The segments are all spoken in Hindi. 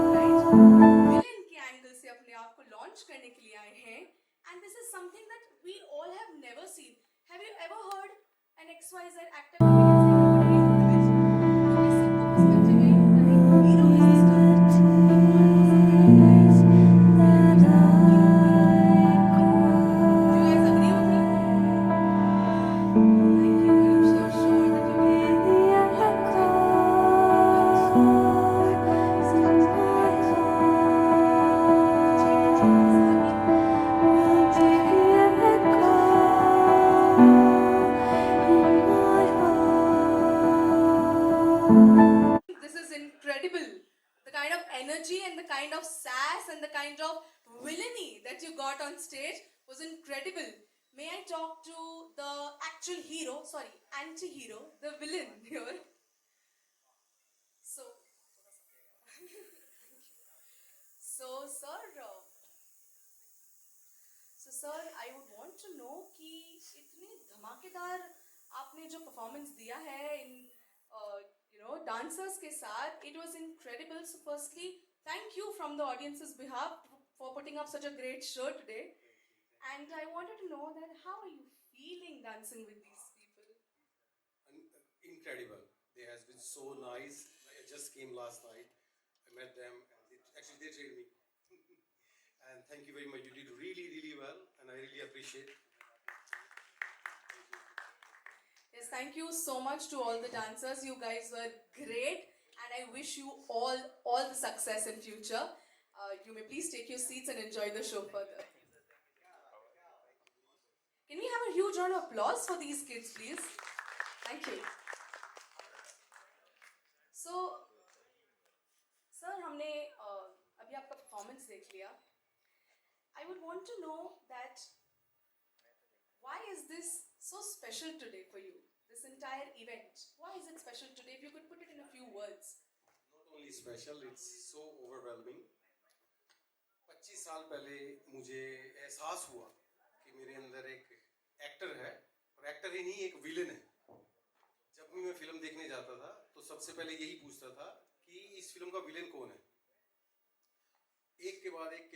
विलेन के एंगल से अपने आप को लॉन्च करने के लिए आए हैं and this is something that we all have never seen. Have you ever heard an XYZ actor this is incredible. The kind of energy and the kind of sass and the kind of villainy that you got on stage was incredible. May I talk to the actual hero, sorry, anti hero, the villain here? So, so sir, so sir, I would want to know कि इतने धमाकेदार आपने जो परफॉर्मेंस दिया है इन dancers के साथ, it was incredible. So firstly, thank you from the audience's behalf for putting up such a great show today. And I wanted to know that how are you feeling dancing with these people? Incredible. They has been so nice. I just came last night. I met them and they trained me. And thank you very much. You did really, really well, and I really appreciate. Yes, thank you so much to all the dancers. You guys were great, and I wish you all the success in future. You may please take your seats and enjoy the show further. Can we have a huge round of applause for these kids, please? Thank you. So, sir, हमने अभी आपका परफॉर्मेंस देख लिया. I would want to know that why is this so special today for you? This entire event. Why is it special today? If you could put it in a few words. Not only special, it's so overwhelming. 25 साल पहले मुझे एहसास हुआ कि मेरे अंदर एक एक्टर है, और एक्टर ही नहीं, एक विलेन है. जब भी मैं फिल्म देखने जाता था तो सबसे पहले यही पूछता था कि इस फिल्म का विलेन कौन है. एक के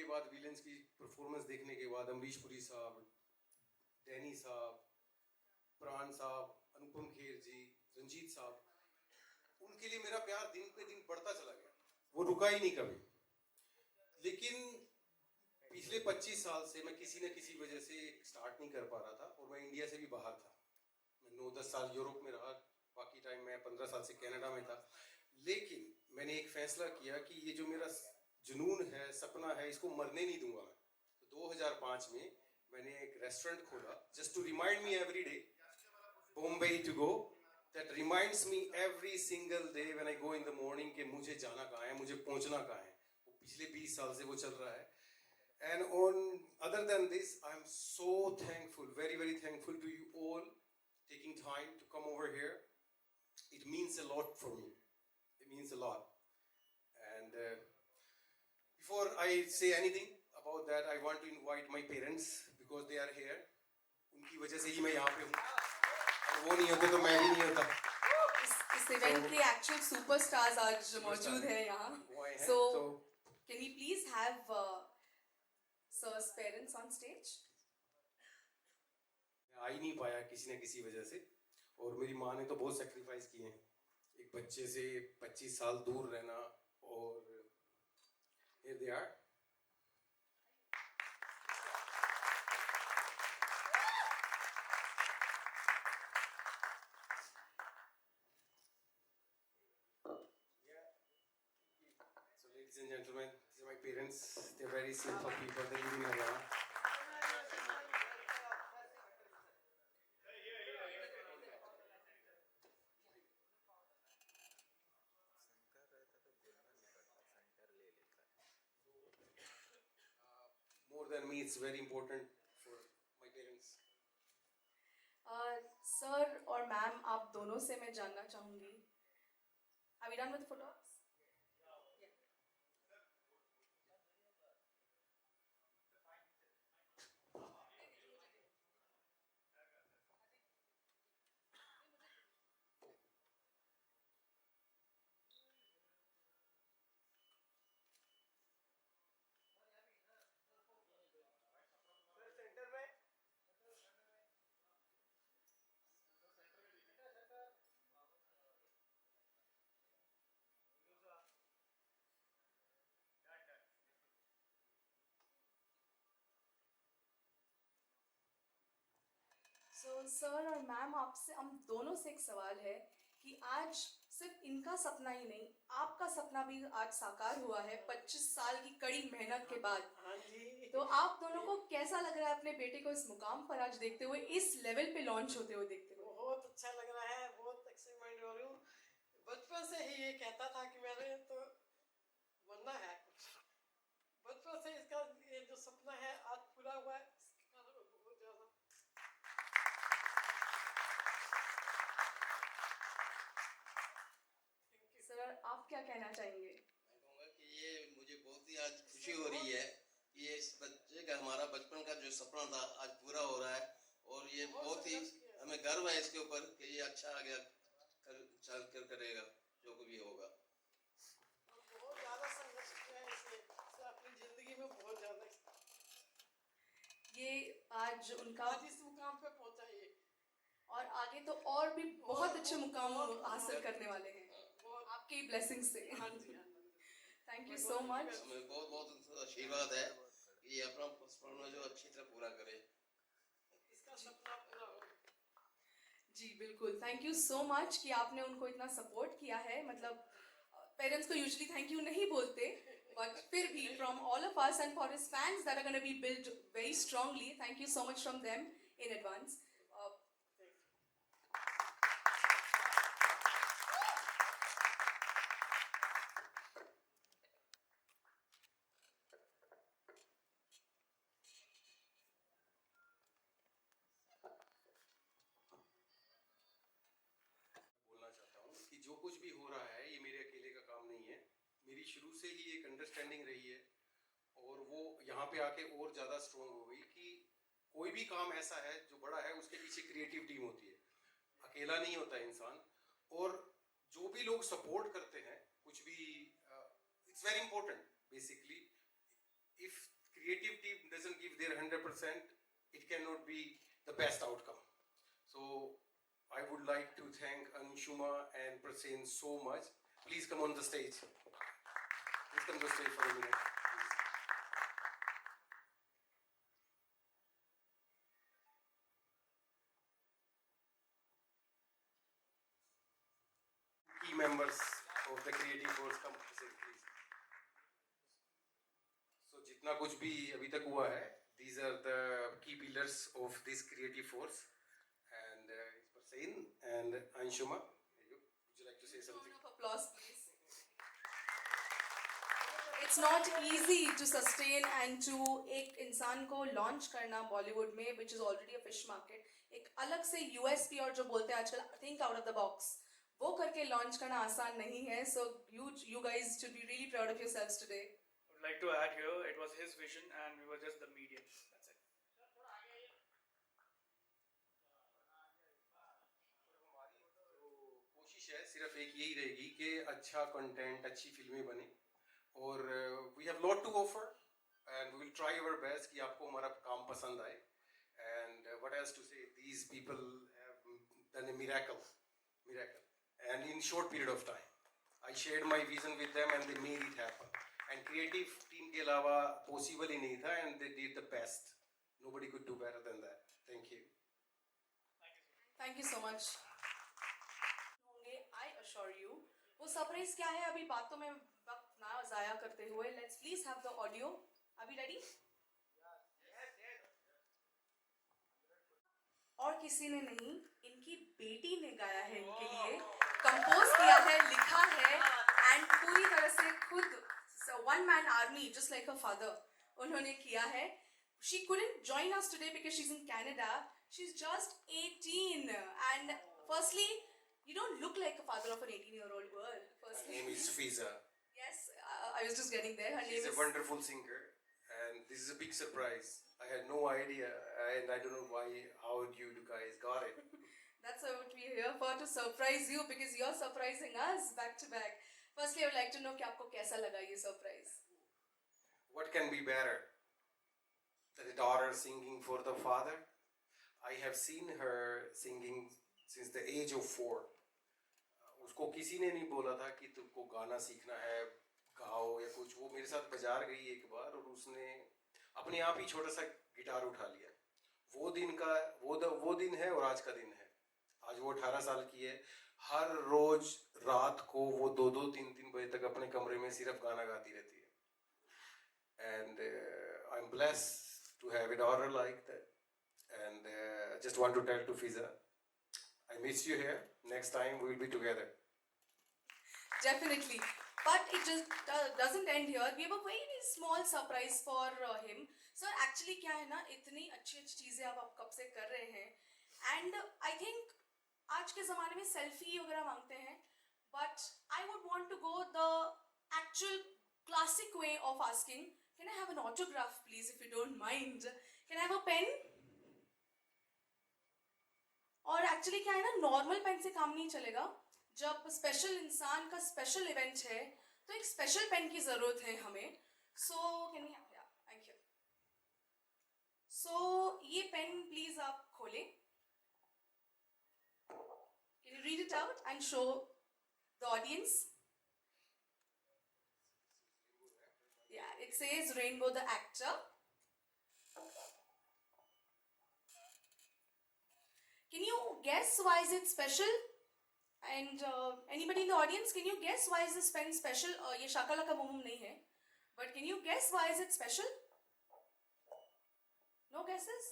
बाद विलेंस की परफॉर्मेंस देखने के बाद अमरीश पुरी साहब, डैनी साहब, प्राण साहब, अनुपम खेर जी, रंजीत साहब, उनके लिए मेरा प्यार दिन पे दिन बढ़ता चला गया. वो रुका ही नहीं कभी. लेकिन पिछले 25 साल से मैं किसी न किसी वजह से स्टार्ट नहीं कर पा रहा था, और मैं इंडिया से भी बाहर था. मैं 9-10 साल यूरोप में रहा, बाकी टाइम मैं 15 साल से कनाडा में था. लेकिन मैंने एक फैसला किया कि ये जो मेरा जुनून है, सपना है, इसको मरने नहीं दूंगा मैं. तो 2005 में मैंने एक रेस्टोरेंट खोला, just to remind me every day Bombay to go. That reminds me every single day when I go in the morning कि मुझे जाना कहाँ है, मुझे पहुंचना कहाँ है. वो पिछले 20 साल से वो चल रहा है. And on other than this, I am so thankful, very, very thankful to you all taking time to come over here. It means a lot for me. It means a lot. And before I say anything about that, I want to invite my parents because they are here. उनकी वजह से ही मैं यहाँ पे हूँ. और वो नहीं होते तो मैं भी नहीं होता. इस इवेंट के एक्चुअल सुपरस्टार्स आज मौजूद हैं यहाँ. वो आए हैं. So, तो can we please have sir's parents on stage? आ ही नहीं पाया किसी न किसी वजह से. और मेरी माँ ने तो बहुत सेक्रीफाइस किए हैं. एक बच्चे से 25 साल दूर रहना. और here they are. So ladies and gentlemen, these are my parents. They're very simple people. They're living in Haryana. More than me, it's very important for my parents. Sir और मैम, आप दोनों से मैं जानना चाहूंगी. Are we done with the photos? So, sir और मैम, आपसे हम दोनों से एक सवाल है कि आज सिर्फ इनका सपना ही नहीं, आपका सपना भी आज साकार हुआ है 25 साल की कड़ी मेहनत के बाद. हाँ जी. तो आप दोनों को कैसा लग रहा है अपने बेटे को इस मुकाम पर आज देखते हुए, इस लेवल पे लॉन्च होते हुए देखते हुए? बहुत अच्छा लग रहा है. बहुत एक्साइटमेंट हो रही हूँ. बचपन से ही ये कहता था कि मैंने तो बनना है कुछ. बचपन से इसका ये जो सपना है आज पूरा हुआ है. इसका बहुत ज्यादा. सर, आप क्या कहना चाहेंगे? मैं कहूँगा कि ये मुझे बहुत ही आज खुशी हो रही है कि ये इस बच्चे का, हमारा बचपन का जो सपना था आज पूरा हो रहा है. और ये बहुत ही हमें गर्व है इसके ऊपर कि ये अच्छा आगे चल कर करेगा जो भी होगा. और बहुत ज्यादा संघर्ष किया है इसने अपनी जिंदगी में. बहुत ज्यादा ये आज उनका आज इस मुकाम पे पहुंचा ये. और आगे तो और भी बहुत अच्छे मुकाम हासिल करने वाले हैं आपकी ब्लेसिंग से. हाँ जी. हाँ जी. Thank you so much. हमें बहुत बहुत आशीर्वाद है कि ये अपना सपना जो अच्छी तरह पूरा करे. इसका सपना पूरा हो. जी बिल्कुल. थैंक यू सो मच कि आपने उनको इतना सपोर्ट किया है. मतलब पेरेंट्स को यूजुअली थैंक यू नहीं बोलते, बट फिर भी from all of us and for his fans that are gonna be build very strongly, thank you so much from them in advance. बोलना चाहता हूँ कि जो कुछ भी हो रहा है ये मेरे अकेले का काम नहीं है. मेरी शुरू से ही एक अंडरस्टैंडिंग रही है और वो यहाँ पे आके और ज़्यादा स्ट्रॉन्ग हो गई कि कोई भी काम ऐसा है जो बड़ा है उसके पीछे क्रिएटिव टीम होती है. अकेला नहीं होता इंसान. और जो भी लोग सपोर्ट करते हैं कुछ भी, it's very important. Basically if creative team doesn't give their 100%, it cannot be the best outcome. So I would like to thank Anshuma and Prasen so much. Please come on the stage. Please come to the stage for a minute. Please. Key members of the creative force, come to the stage, please. So जितना कुछ भी अभी तक हुआ है, these are the key pillars of this creative force. And Prasen and Anshuma, would you like to say something? Round of applause, please. It's not easy to sustain and to एक इंसान को launch करना बॉलीवुड में, which is already a fish market. एक अलग से यूएसपी और जो बोलते हैं आजकल think out of the box वो करके लॉन्च करना आसान नहीं है. सो you guys should be really proud of yourselves today. I would like to add here, it was his vision and we were just the medium. That's it. कोशिश है सिर्फ एक यही रहेगी कि अच्छा कंटेंट, अच्छी फिल्में बने और we have lot to offer and we will try our best कि आपको हमारा काम पसंद आए. And what else to say, these people have done a miracle and in short period of time I shared my vision with them and they made it happen. And creative team के अलावा possible ही नहीं था and they did the best. Nobody could do better than that. Thank you. Thank you so much. होंगे, I assure you. वो सरप्राइज क्या है अभी बातों में वक्त ना जाया करते हुए, let's please have the audio. अभी ready? और किसी ने नहीं, इनकी बेटी ने गाया है इनके लिए, कंपोज किया है, लिखा है एंड पूरी तरह से खुद one man army just like her father उन्होंने किया है. She couldn't join us today because she's in Canada. She's just 18 and firstly you don't look like a father of an 18-year-old girl. Her Firstly, name is Fiza. yes, I was just getting there. Her She's name a is wonderful singer and this is a big surprise. I had no idea and I don't know how you guys got it. That's what we're here for, to surprise you because you're surprising us back to back. Firstly, I would like to know कि आपको कैसा लगा ये surprise? What can be better than a daughter singing for the father? I have seen her singing since the age of 4. उसको किसी ने नहीं बोला था कि तुमको गाना सीखना है, गाओ या कुछ. वो मेरे साथ बाजार गई एक बार और उसने अपने आप ही छोटा सा गिटार उठा लिया. वो दिन है और आज का दिन है. आज वो 18 साल की है. हर रोज रात को वो 2-2, 3-3 बजे तक अपने कमरे में सिर्फ गाना गाती रहती है. And I'm blessed to have a daughter like that. And just want to tell to Fiza, I miss you here. Next time we will be together. Definitely. But it just doesn't end here. We have a very small surprise for him. Sir, actually क्या है ना, इतनी अच्छी चीज़ें आप कब से कर रहे हैं. And I think आज के ज़माने में सेल्फी वगैरह मांगते हैं. But I would want to go the actual classic way of asking, can I have an autograph please if you don't mind? Can I have a pen? और एक्चुअली क्या है ना, नॉर्मल पेन से काम नहीं चलेगा. जब स्पेशल इंसान का स्पेशल इवेंट है तो एक स्पेशल पेन की जरूरत है हमें. So can we have, thank you. So ये पेन प्लीज आप खोलें. Can you read it out and show the audience? Yeah, it says Rainbow the actor. Can you guess why is it special? And anybody in the audience, can you guess why is this pen special? ये shakalaka boom नहीं है, but can you guess why is it special? No guesses?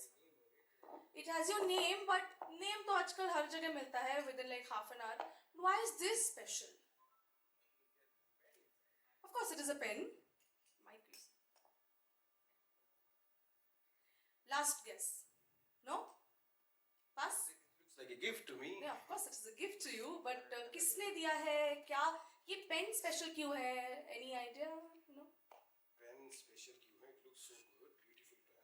It has your name, but name तो आजकल हर जगह मिलता है within like half an hour. Why is this special? Of course, it is a pen. Mic, please. Last guess. No? Pass? Looks like a gift to me. Yeah, of course it is a gift to you, but किसने दिया है, क्या ये पेन स्पेशल क्यों है? Any idea? No? Pen special क्यों है? It looks so good, beautiful pen.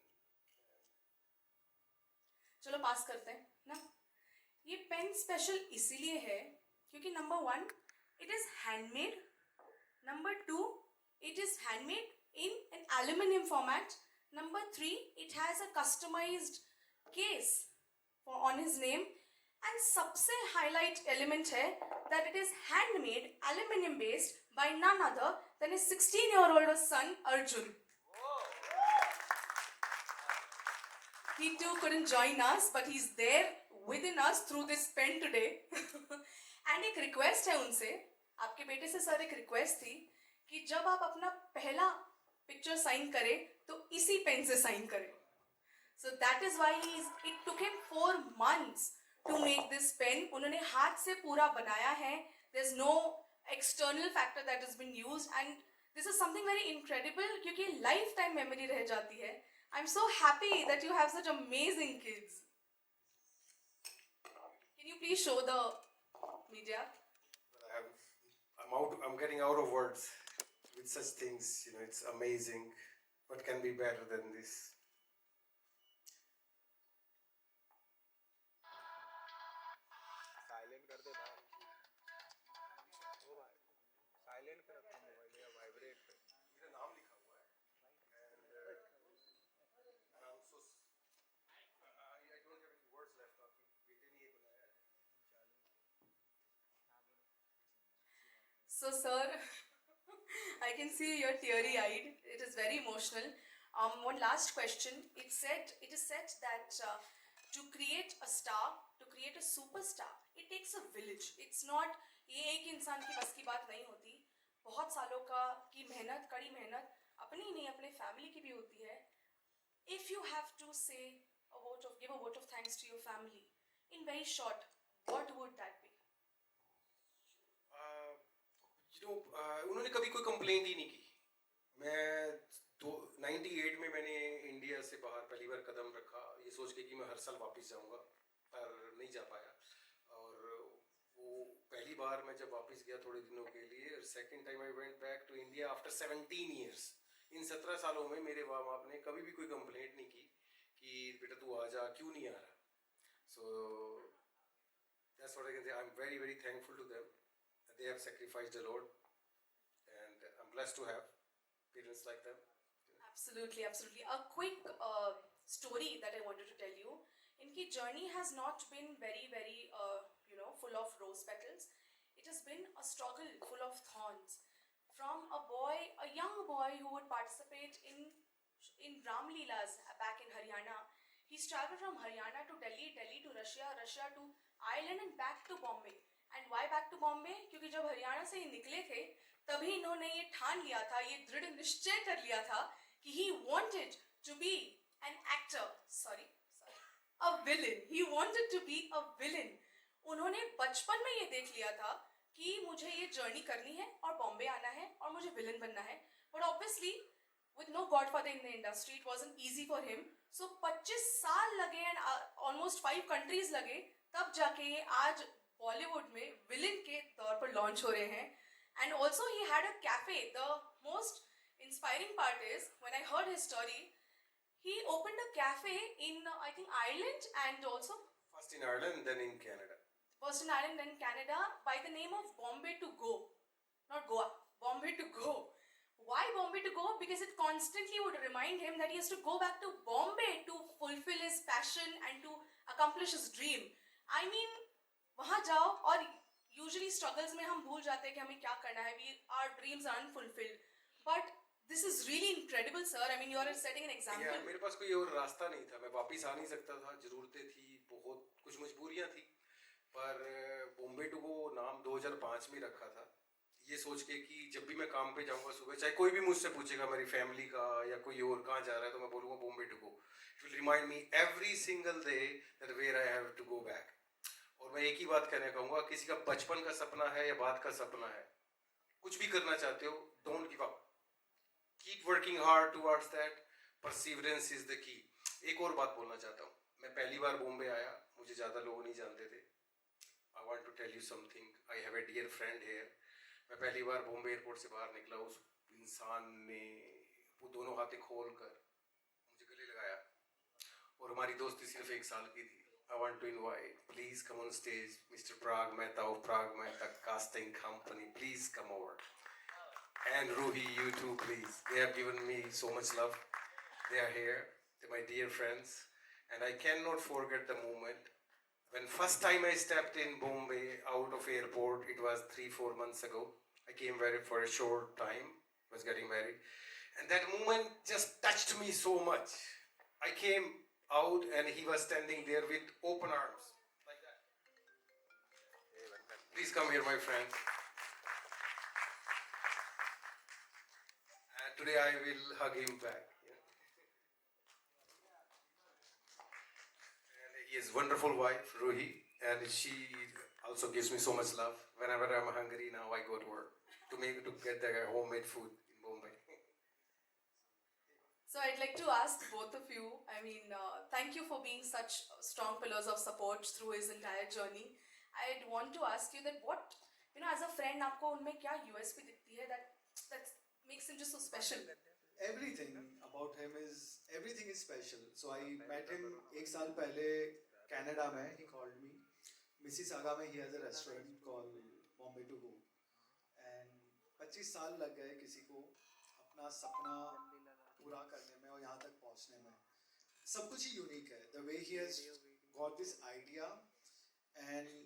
चलो पास करते हैं ना. ये पेन स्पेशल इसीलिए है क्योंकि number 1 it is handmade. Number 2 it is handmade in an aluminum format. Number 3 it has a customized case on his name. And सबसे highlight element है that it is handmade, aluminum based by none other than his 16-year-old son Arjun. He too couldn't join us, but he's there within us through this pen today. And एक request है उनसे, आपके बेटे से सर एक request थी कि जब आप अपना पहला picture sign करें तो इसी पेन से sign करें. So that is why it took him 4 months to make this pen. उन्होंने हाथ से पूरा बनाया है. There's no external factor that has been used, and this is something very incredible क्योंकि lifetime memory रह जाती है. I'm so happy that you have such amazing kids. you please show the media? I'm getting out of words with such things. You know, it's amazing. What can be better than this? Silent कर दे भाई ओ भाई साइलेंट कर अपना मोबाइल या वाइब्रेट पे मेरा नाम लिखा हुआ है and I'm so I don't have any words left आपकी बेटे ने ये बनाया है So, sir, I can see you're teary-eyed. It is very emotional. One last question. It is said that to create a star, to create a superstar, it takes a village. It's not ये एक इंसान की बस की बात नहीं होती. बहुत सालों की मेहनत, कड़ी मेहनत अपनी ही नहीं अपने फैमिली की भी होती है. If you have to give a vote of thanks to your family, in very short, what would that be? उन्होंने कभी कोई कंप्लेंट ही नहीं की. मैं 98 में मैंने इंडिया से बाहर पहली बार कदम रखा ये सोच के कि मैं हर साल वापस जाऊंगा पर नहीं जा पाया और वो पहली बार मैं जब वापस गया थोड़े दिनों के लिए second time I went back to India after 17 years. इन 17 सालों में मेरे माँ बाप ने कभी भी कोई कंप्लेंट नहीं की कि बेटा तू आ जा क्यों नहीं आ रहा. So that's what I can say. I am very very thankful to them. They have sacrificed a lot and I'm blessed to have parents like them. Absolutely, absolutely. A quick story that I wanted to tell you. Inki journey has not been very, very, full of rose petals. It has been a struggle full of thorns. From a young boy who would participate in Ram Leelas back in Haryana. He's traveled from Haryana to Delhi, Delhi to Russia, Russia to Ireland and back to Bombay. And why back to Bombay? क्योंकि जब हरियाणा से ये निकले थे तभी इन्होंने ये ठान लिया था, ये दृढ़ निश्चय कर लिया था कि he wanted to be an actor. A villain. He wanted to be a villain. उन्होंने बचपन में ये देख लिया था कि मुझे ये जर्नी करनी है और बॉम्बे आना है और मुझे विलन बनना है. But obviously, with no godfather in the industry, it wasn't easy for him. So 25 साल लगे and almost 5 countries लगे तब जाके ये आज बॉलीवुड में विलन के तौर पर लॉन्च हो रहे हैं. And also he had a cafe. The most inspiring part is when I heard his story he opened a cafe in I think Ireland and also First in Ireland, then in Canada. First in Ireland, then Canada, by the name of Bombay to Go. Not Goa, Bombay to Go. Why Bombay to Go? Because it constantly would remind him that he has to go back to Bombay to fulfill his passion and to accomplish his dream. I mean, वहाँ जाओ और usually struggles में हम भूल जाते हैं कि हमें क्या करना है. Our dreams are unfulfilled. But this is really incredible, sir. I mean, you are setting an example. Yeah, मेरे पास कोई और रास्ता नहीं था. मैं वापस आ नहीं सकता था. ज़रूरतें थी, बहुत कुछ मजबूरियाँ थी. पर बॉम्बे टू गो नाम 2005 में रखा था. ये सोच के कि जब भी मैं काम पे जाऊँगा सुबह, चाहे कोई भी मुझसे पूछेगा मेरी फैमिली का या कोई और कहाँ जा रहा है, तो मैं बोलूँगा Bombay to go. It will remind me every single day that where I have to go back. और मैं एक ही बात कहना कहूँगा, किसी का बचपन का सपना है या बाद का सपना है, कुछ भी करना चाहते हो, don't give up. Keep working hard towards that. Perseverance is the key. एक और बात बोलना चाहता हूँ. मैं पहली बार बॉम्बे आया, मुझे ज़्यादा लोग नहीं जानते थे. I want to tell you something. I have a dear friend here. मैं पहली बार बॉम्बे एयरपोर्ट से बाहर निकला, उस इंसान ने वो दोनों हाथें खोल कर मुझे गले लगाया और हमारी दोस्ती सिर्फ 1 साल की थी. I want to invite, please come on stage, Mr. Prag Mehta of Prag Mehta Casting Company. Please come over. And Ruhi, you too, please. They have given me so much love. They are here. They're my dear friends. And I cannot forget the moment. When first time I stepped in Bombay out of airport, it was 3-4 months ago. I came for a short time. Was getting married. And that moment just touched me so much. I came out and he was standing there with open arms like that. Please come here, my friend. And today I will hug him back. And he has wonderful wife Ruhi, and she also gives me so much love. Whenever I'm hungry now, I go to her to get the homemade food in Bombay. So I'd like to ask both of you. I mean, thank you for being such strong pillars of support through his entire journey. I'd want to ask you that what, as a friend, आपको उनमें क्या USP दिखती है that makes him just so special? Everything about him is everything is special. So I met him एक साल पहले कनाडा में. He called me. Mississauga में he has a restaurant called Bombay to Go. And 25 साल लग गए किसी को अपना सपना पूरा करने में और यहाँ तक पहुँचने में. सब कुछ ही यूनिक है. The way he has got this idea and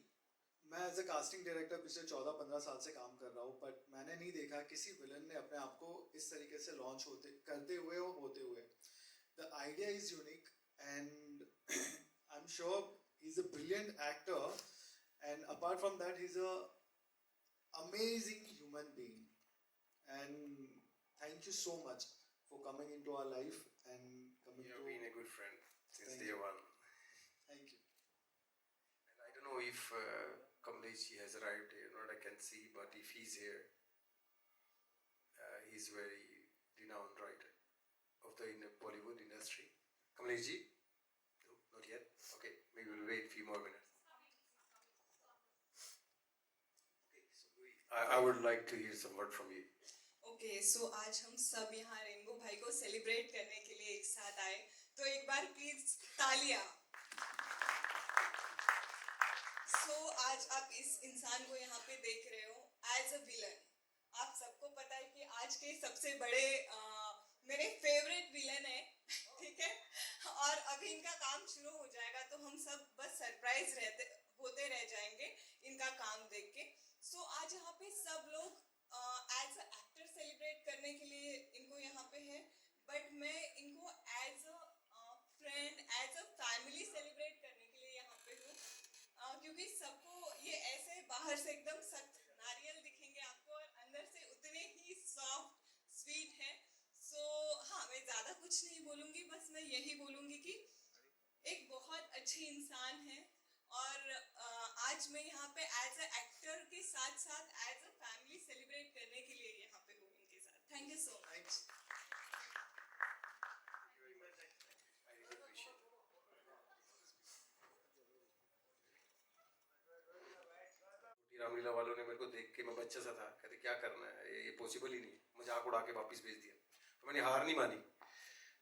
मैं एज अ कास्टिंग डायरेक्टर पिछले 14-15 साल से काम कर रहा हूँ, बट मैंने नहीं देखा किसी विलन ने अपने आप को इस तरीके से लॉन्च करते हुए और होते हुए. The idea is unique and I am sure he is a brilliant actor and apart from that he is a amazing human being. And thank you so much for coming into our life and coming You have to. been a good friend since Thank day you. one. Thank you. And I don't know if Kamlesh has arrived here or not, I can see, but if he's here, he's very renowned writer of the Bollywood industry. Kamlesh ji? No, not yet? Okay, maybe we'll wait a few more minutes. Okay, so I would like to hear some word from you. Okay so आज हम सब यहाँ रेनबो भाई को सेलिब्रेट करने के लिए एक साथ आए, तो एक बार प्लीज तालियां. सो आज आप इस इंसान को यहाँ पे देख रहे हो एज अ विलन. आप सबको पता है कि आज के सबसे बड़े मेरे फेवरेट विलन है, ठीक है, और अभी इनका काम शुरू हो जाएगा तो हम सब बस सरप्राइज होते रह जाएंगे इनका काम देख के. सो आज यहाँ पे सब लोग एज अ एक्टर सेलिब्रेट करने के लिए इनको यहाँ पे है, बट मैं इनको as a friend as a family celebrate करने के लिए यहाँ पे हूँ. क्योंकि सबको ये ऐसे बाहर से एकदम सख्त नारियल दिखेंगे आपको और अंदर से उतने ही सॉफ्ट स्वीट है. सो हाँ, मैं ज़्यादा कुछ नहीं बोलूँगी, बस मैं यही बोलूँगी कि एक बहुत अच्छे इंसान है और आज मैं यहाँ पे एज अ एक्टर के साथ साथ एज अ फैमिली सेलिब्रेट करने के लिए यहाँ पे हूँ इनके साथ. Thank you so much. I really appreciate it. छोटी रामलीला वालों ने मेरे को देख के, मैं बच्चा सा था, कहते क्या करना है, ये पॉसिबल ही नहीं है. मजाक उड़ा के वापस भेज दिया. तो मैंने हार नहीं मानी.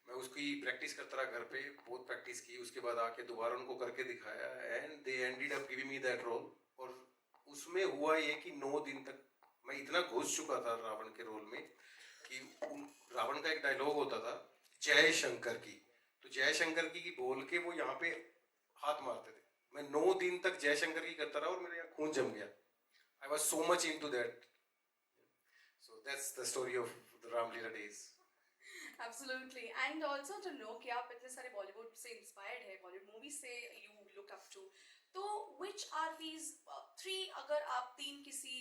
मैं उसकी प्रैक्टिस करता रहा घर पे, बहुत प्रैक्टिस की. उसके बाद आके दोबारा उनको करके दिखाया and they ended up giving me that role. और उसमें हुआ ये कि 9 दिन तक मैं इतना घुस चुका था रावण के रोल में कि रावण का एक डायलॉग होता था जय शंकर की, तो जय शंकर की बोल के वो यहाँ पे हाथ मारते थे. मैं 9 दिन तक जय शंकर की करता रहा और मेरे यहाँ खून जम गया. I was so much into that. So that's the story of the Ramlila days. Absolutely. And also to know कि आप इतने सारे बॉलीवुड से इंस्पायर्ड है, बॉलीवुड मूवी से यू लुक अप टू, तो which are these three, अगर आप 3 किसी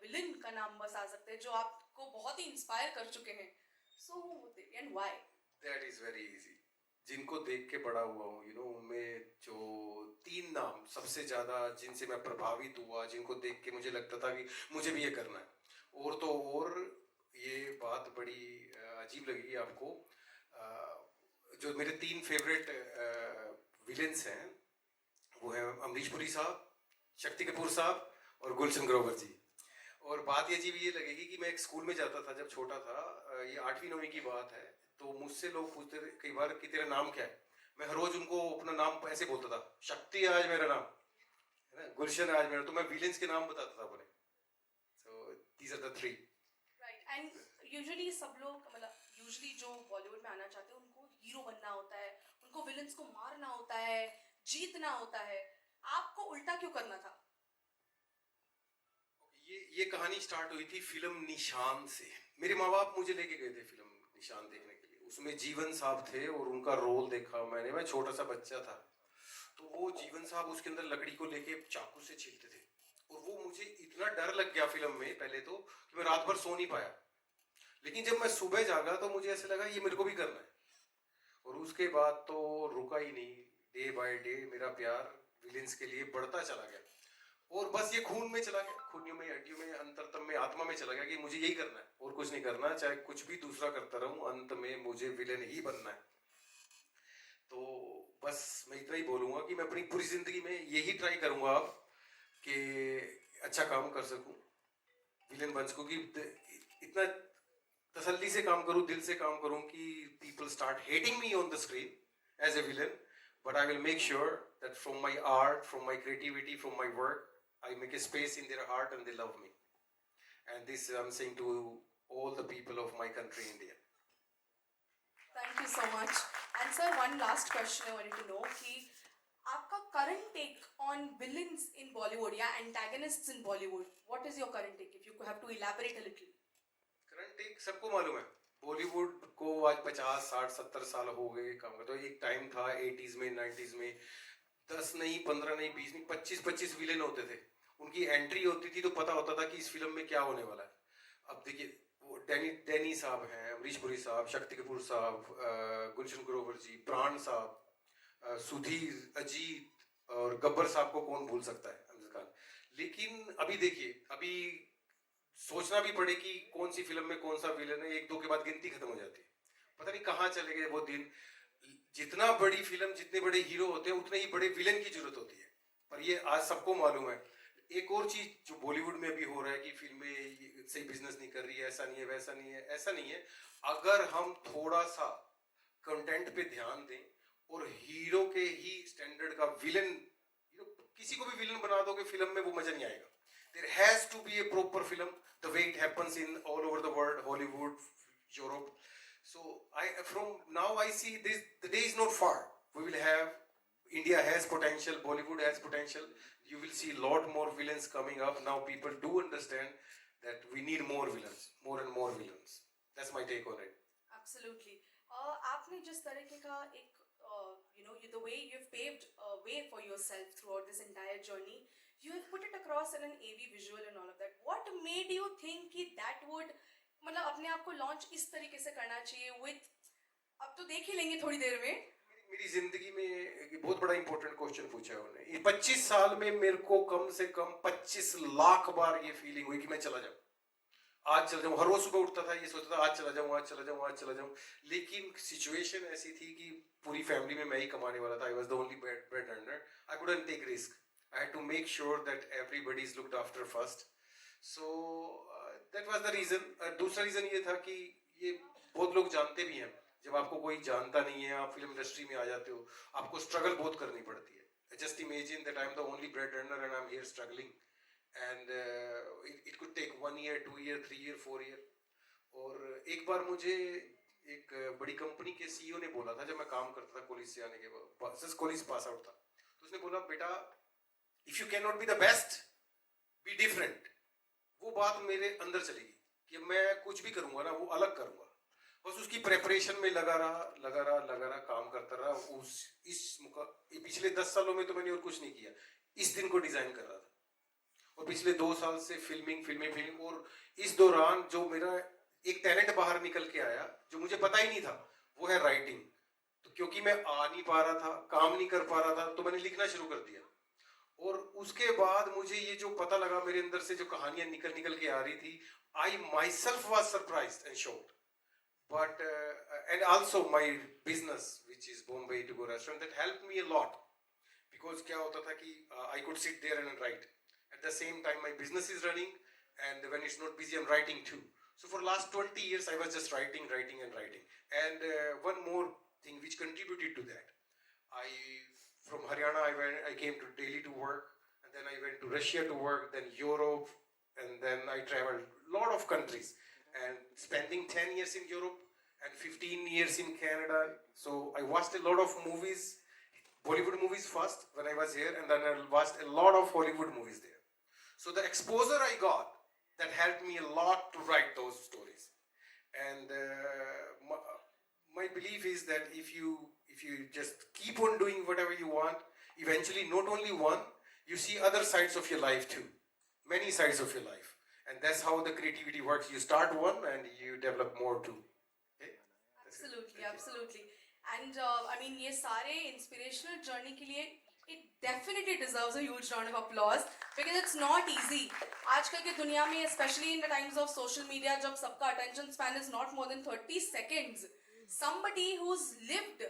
विलन का नाम बता सकते हैं जो आपको बहुत ही इंस्पायर कर चुके हैं, so who would they be and why? That is very easy. जिनको देख के बड़ा हुआ हूँ, उनमें जो 3 नाम सबसे ज़्यादा जिनसे मैं प्रभावित हुआ, जिनको देख के मुझे लगता था कि मुझे भी ये करना है. और तो और ये बात बड़ी अजीब लगेगी आपको, जो मेरे 3 फेवरेट विलेंस हैं वो हैं अमरीश पुरी साहब, शक्ति कपूर साहब और गुलशन ग्रोवर जी. और बात ये अजीब ये लगेगी कि मैं एक स्कूल में जाता था जब छोटा था, ये 8वीं-9वीं की बात है, तो मुझसे लोग पूछते थे कई बार कि तेरा नाम क्या है. मैं हर रोज उनको अपना नाम ऐसे बोलता था, शक्ति आज मेरा नाम है ना, गुलशन आज मेरा. तो मैं विलेंस के नाम बताता था अपने. So these are the 3. Right. And usually सब लोग मतलब यूजुअली जो बॉलीवुड में आना चाहते हैं उनको हीरो बनना होता है, उनको विलन्स को मारना होता है, जीतना होता है. आपको उल्टा क्यों करना था? ये कहानी स्टार्ट हुई थी फिल्म निशान से. मेरे माँ बाप मुझे लेके गए थे फिल्म निशान देखने के लिए. उसमें जीवन साहब थे और उनका रोल देखा मैंने. मैं छोटा सा बच्चा था, तो वो जीवन साहब उसके अंदर लकड़ी को लेके चाकू से छीलते थे और वो मुझे इतना डर लग गया फिल्म में पहले तो कि मैं रात भर सो नहीं पाया. लेकिन जब मैं सुबह जागा तो मुझे ऐसे लगा ये मेरे को भी करना है. और उसके बाद तो रुका ही नहीं. डे बाय डे मेरा प्यार विलेंस के लिए बढ़ता चला गया. और बस ये खून में चला गया, खूनियों में, हड्डियों में, अंतरतम में, आत्मा में चला गया कि मुझे यही करना है और कुछ नहीं करना, चाहे कुछ भी दूसरा करता रहूं, अंत में मुझे विलेन ही बनना है। तो बस मैं इतना ही बोलूंगा कि मैं अपनी पूरी जिंदगी में यही ट्राई करूंगा अब कि अच्छा काम कर सकूं, विलेन बन सकूं, कि इतना तसल्ली से काम करूं, दिल से काम करूं कि people start hating me on the screen as a villain, but I will make sure that from my art, from my creativity, from my work, I make a space in their heart and they love me. And this I'm saying to all the people of my country, India. Thank you so much. And sir, one last question I wanted to know कि आपका current take on villains in Bollywood या antagonists in Bollywood, what is your current take if you have to elaborate a little? Current एक सबको मालूम है, बॉलीवुड को आज 50, 60, 70 साल हो गए काम करते। तो एक टाइम था 80s में, 90s में 10 नहीं, 15 नहीं, 20 नहीं, 25 विलेन होते थे। उनकी एंट्री होती थी तो पता होता था कि इस फिल्म में क्या होने वाला है। अब देखिए, वो डैनी साहब हैं, अमरीश पुरी साहब, शक्ति कपूर साहब, गुलशन ग्रोवर जी, प्राण साहब, सुधीर, अजीत और गब्बर साहब को कौन भूल सकता है, अमीर खान। लेकिन अभी देखिए, अभी सोचना भी पड़े कि कौन सी फिल्म में कौन सा विलन है, एक दो के बाद गिनती खत्म हो जाती है। पता नहीं कहाँ चले गए वो दिन। जितना बड़ी फिल्म, जितने बड़े हीरो होते हैं, उतने ही बड़े विलन की जरूरत होती है। पर ये आज सबको मालूम है। एक और चीज जो बॉलीवुड में भी हो रहा है कि फिल्में सही बिजनेस नहीं कर रही है, ऐसा नहीं है, वैसा नहीं है, ऐसा नहीं है। अगर हम थोड़ा सा कंटेंट पे ध्यान दें और हीरो के ही स्टैंडर्ड का विलन, किसी को भी विलन बना दोगे फिल्म में, वो मजा नहीं आएगा। There has to be a proper film, the way it happens in all over the world, Hollywood, Europe. So from now I see this, the day is not far. We will have, India has potential, Bollywood has potential. You will see a lot more villains coming up. Now people do understand that we need more villains, more and more villains. That's my take on it. Absolutely. आपने जिस तरीके का एक the way you've paved a way for yourself throughout this entire journey, you have put it across in an AV visual and all of that. What made you think कि that would, मतलब अपने आप को launch इस तरीके से करना चाहिए with, अब तो देख ही लेंगे थोड़ी देर में। मेरी जिंदगी में एक बहुत बड़ा इंपॉर्टेंट क्वेश्चन पूछा है उन्होंने। ये 25 साल में मेरे को कम से कम 25 लाख बार ये फीलिंग हुई कि मैं चला जाऊं, आज चला जाऊं। हर रोज सुबह उठता था, ये सोचता था आज चला जाऊं, आज चला जाऊं, आज चला जाऊं। लेकिन सिचुएशन ऐसी थी कि पूरी फैमिली में मैं ही कमाने वाला था। I was the only bread earner. I couldn't take risk. I had to make sure that everybody is looked after first. So that was the reason. दूसरा रीजन ये था कि ये बहुत लोग जानते भी हैं, जब आपको कोई जानता नहीं है, आप फिल्म इंडस्ट्री में आ जाते हो, आपको स्ट्रगल बहुत करनी पड़ती है। Just imagine that I am the only bread earner and I am here struggling, and it could take 1 year, 2 year, 3 year, 4 year. और एक बार मुझे एक बड़ी कंपनी के CEO ने बोला था, जब मैं काम करता था कॉलेज से आने के बाद, जस्ट कॉलेज पास आउट था, तो उसने बोला, बेटा if you cannot be the best, be different. वो बात मेरे अंदर चलेगी कि मैं कुछ भी करूंगा ना, वो अलग करूंगा। बस उसकी प्रेपरेशन में लगा रहा, काम करता रहा। पिछले 10 सालों में तो मैंने और कुछ नहीं किया, इस दिन को डिजाइन कर रहा था। और पिछले 2 साल से फिल्मिंग। और इस दौरान जो मेरा एक टैलेंट बाहर निकल के आया, जो मुझे पता ही नहीं था, वो है राइटिंग। तो क्योंकि मैं आ नहीं पा रहा था, काम नहीं कर पा रहा था, तो मैंने लिखना शुरू कर दिया। और उसके बाद मुझे ये जो पता लगा, मेरे अंदर से जो कहानियां निकल के आ रही थी, I myself was surprised and shocked. But and also my business, which is Bombay to Go restaurant, that helped me a lot. Because क्या होता था कि I could sit there and write. At the same time, my business is running, and when it's not busy, I'm writing too. So for last 20 years, I was just writing. And one more thing which contributed to that, from Haryana, I came to Delhi to work, and then I went to Russia to work, then Europe, and then I traveled a lot of countries, and spending 10 years in Europe and 15 years in Canada. So I watched a lot of movies, Bollywood movies first when I was here, and then I watched a lot of Hollywood movies there. So the exposure I got, that helped me a lot to write those stories. And my belief is that if you just keep on doing whatever you want, eventually not only one, you see other sides of your life too, many sides of your life, and that's how the creativity works. You start one and you develop more too. Okay? Absolutely. And I mean, ये सारे inspirational journey के लिए it definitely deserves a huge round of applause because it's not easy. आजकल की दुनिया में, especially in the times of social media, जब सबका attention span is not more than 30 seconds, somebody who's lived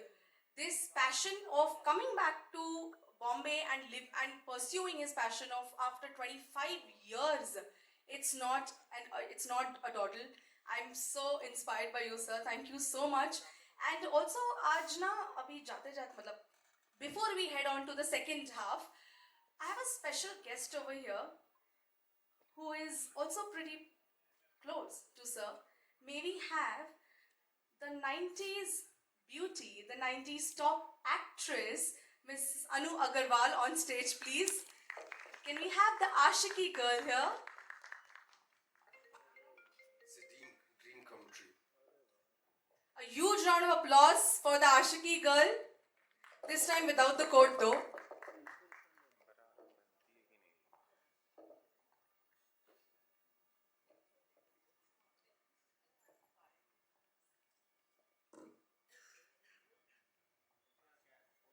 this passion of coming back to Bombay and pursuing his passion of after 25 years, it's not a dawdle. I'm so inspired by you, sir. Thank you so much. And also आज ना अभी जाते जाते मतलब before we head on to the second half, I have a special guest over here who is also pretty close to sir. May we have the 90s beauty, the 90s top actress, Miss Anu Agarwal on stage, please. Can we have the Ashiki girl here? It's a dream come true. A huge round of applause for the Ashiki girl. This time without the coat though.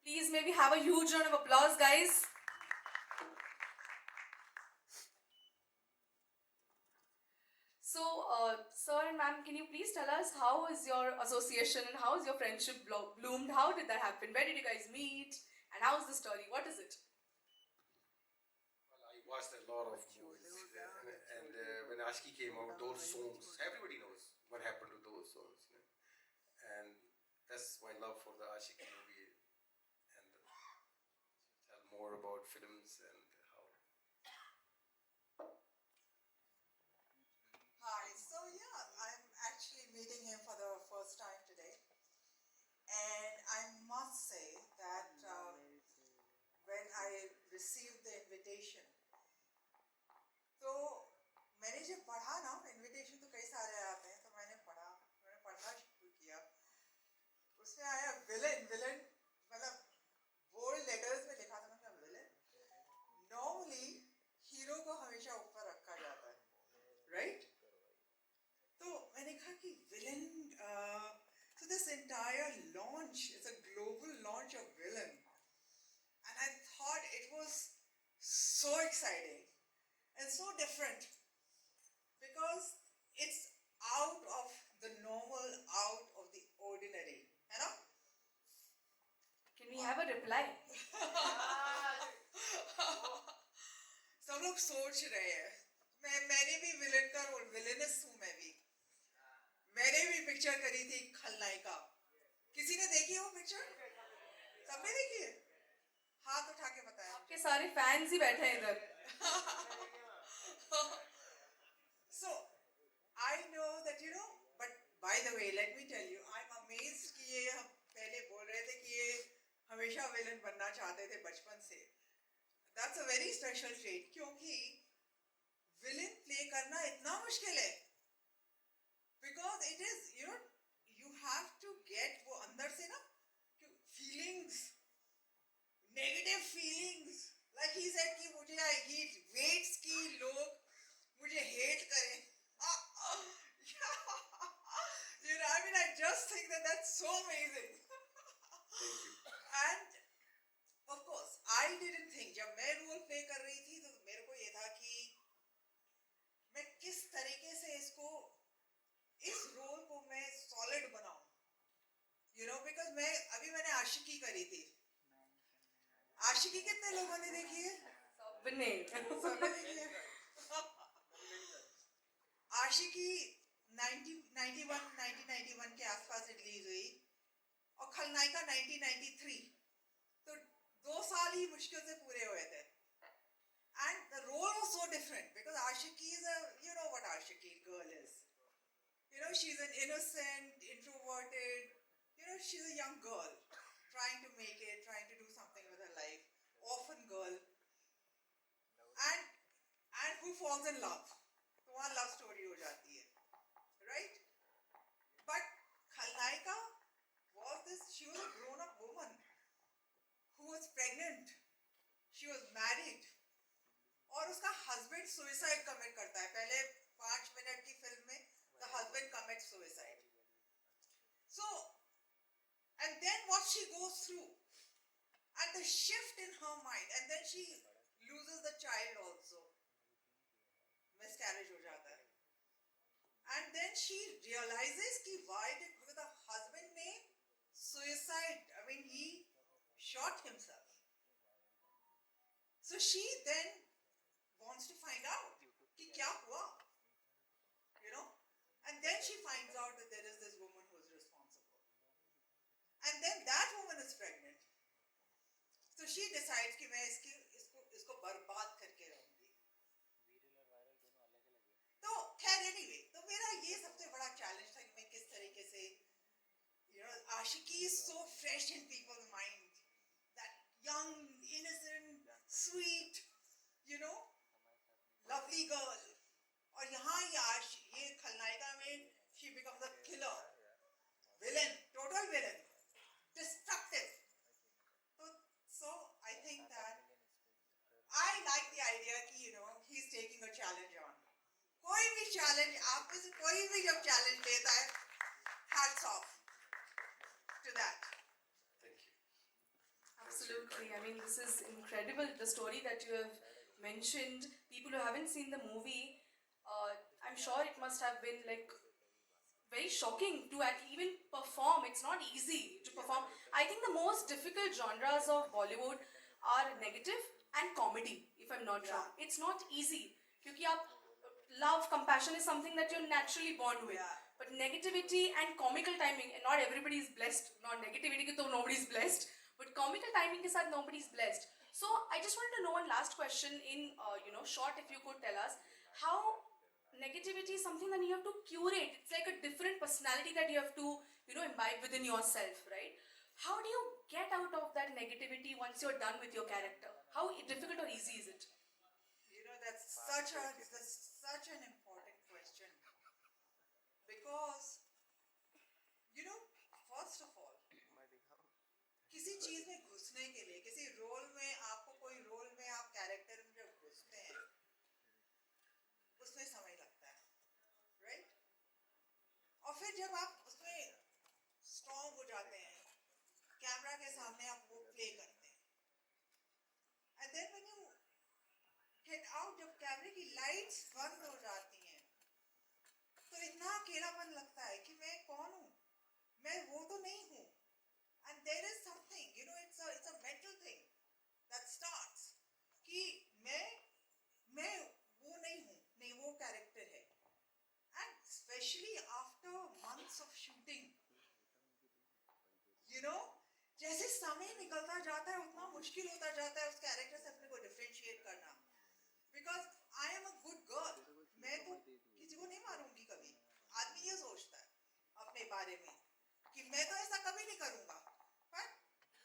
Please maybe have a huge round of applause, guys. So, sir and ma'am, can you please tell us how is your association and how is your friendship bloomed? How did that happen? Where did you guys meet? And how's the story? What is it? Well, I watched a lot of movies, and when Ashki came out, those songs, everybody knows what happened to those songs. And that's my love for the Ashiki movie, and tell more about films and how. Hi, so yeah, I'm actually meeting him for the first time today. And I must say that when I received the invitation, तो मैंने जब पढ़ा ना invitation तो कई सारे आते हैं तो मैंने पढ़ना शुरू किया उसमें आया villain मतलब bold letters में लिखा था ना villain normally hero को हमेशा ऊपर रखा जाता है right तो मैंने कहा कि villain so this entire launch is a global launch of villain and I thought it was so exciting and so different because it's out of the normal, out of the ordinary, है ना? Can we have a reply? सब लोग सोच रहे हैं मैंने भी विलन का रोल विलेनस हूँ मैंने भी पिक्चर करी थी खलनायिका किसी ने देखी वो पिक्चर सबने देखी है हाथ उठा के बताया आपके सारे फैंस ही बैठे हैं इधर. So I know that but by the way let me tell you I'm amazed कि ये हम पहले बोल रहे थे कि ये हमेशा विलन बनना चाहते थे बचपन से that's a very special trait क्योंकि विलन प्ले करना इतना मुश्किल है because it is you have to get वो अंदर से ना feelings negative feelings like he said कि मुझे he waits कि लोग मुझे hate करें I mean I just think that that's so amazing and of course I didn't think जब मैं रोल प्ले कर रही थी तो मेरे को ये था कि मैं किस तरीके से इस रोल को मैं सॉलिड बनाऊं because मैंने आशिकी करी थी आशिकी कितने लोगों ने देखी है सबने. सबने देखी है आशिकी 1991 के आसपास रिलीज हुई और खलनायिका 1993 तो 2 साल ही मुश्किल से पूरे हुए थे and the role was so different because Ashiki is what Ashiki girl is she's an innocent introverted she's a young girl trying to make it trying to do something with her life orphan girl and who falls in love तो वहाँ love story हो जाती है right but खलनायिका she was a grown up woman who was pregnant she was married और उसका husband suicide commit करता है पहले 5 मिनट की फिल्म में the husband commits suicide so and then what she goes through And the shift in her mind, and then she loses the child also. Miscarriage हो जाता है. And then she realizes कि why did because the husband made suicide. I mean, he shot himself. So she then wants to find out कि क्या हुआ, you know. And then she finds out that there is this woman who is responsible. And then that woman is pregnant. So she decides कि मैं इसको बर्बाद करके रहूंगी. तो खैर anyway, तो मेरा ये सबसे बड़ा चैलेंज था कि मैं किस तरीके से, you know, Aashiqui is so fresh in people's mind, that young, innocent, sweet, you know, lovely girl. और यहाँ ये खलनायिका में she becomes a killer, villain, total villain, destructive. So I think that I like the idea कि, you know, he's taking a challenge on. कोई भी challenge, आप में से कोई भी जब challenge लेता है, hats off to that. Thank you. Absolutely. I mean, this is incredible. The story that you have mentioned, people who haven't seen the movie, I'm sure it must have been like very shocking to even perform. It's not easy to perform. I think the most difficult genres of Bollywood are negative and comedy, if I'm not wrong. It's not easy. Because love, compassion is something that you're naturally born with. Yeah. But negativity and comical timing, and not everybody is blessed. Not negativity, so nobody's blessed. But comical timing ke saath nobody's blessed. So I just wanted to know one last question in, short, if you could tell us how negativity is something that you have to curate. It's like a different personality that you have to, imbibe within yourself, right? How do you get out of that negativity once you're done with your character? How difficult or easy is it? You know, that's such an important question. Because, you know, first of all, किसी चीज में घुसने के लिए, किसी रोल में आपको कोई रोल में आप कैरेक्टर में जब घुसते हैं, उसमें समय लगता है, राइट? और फिर जब आप उसमें स्ट्रॉन्ग हो जाते हैं, कैमरा के सामने आप वो प्ले करते हैं, and then when you get out, जब कैमरे की लाइट्स बंद हो जाती हैं, तो इतना अकेलापन लगता है कि मैं कौन हूँ, मैं वो तो नहीं हूँ. And there is something, you know, it's a mental thing that starts कि मैं वो नहीं हूँ, नहीं वो कैरेक्टर है. And especially after months of shooting, you know, जैसे समय निकलता जाता है उतना मुश्किल होता जाता है उस कैरेक्टर से अपने को डिफरेंशिएट करना. Because I am a good girl, मैं तो किसी को नहीं मारूंगी कभी. आदमी ये सोचता है अपने बारे में कि मैं तो ऐसा कभी नहीं करूंगा. But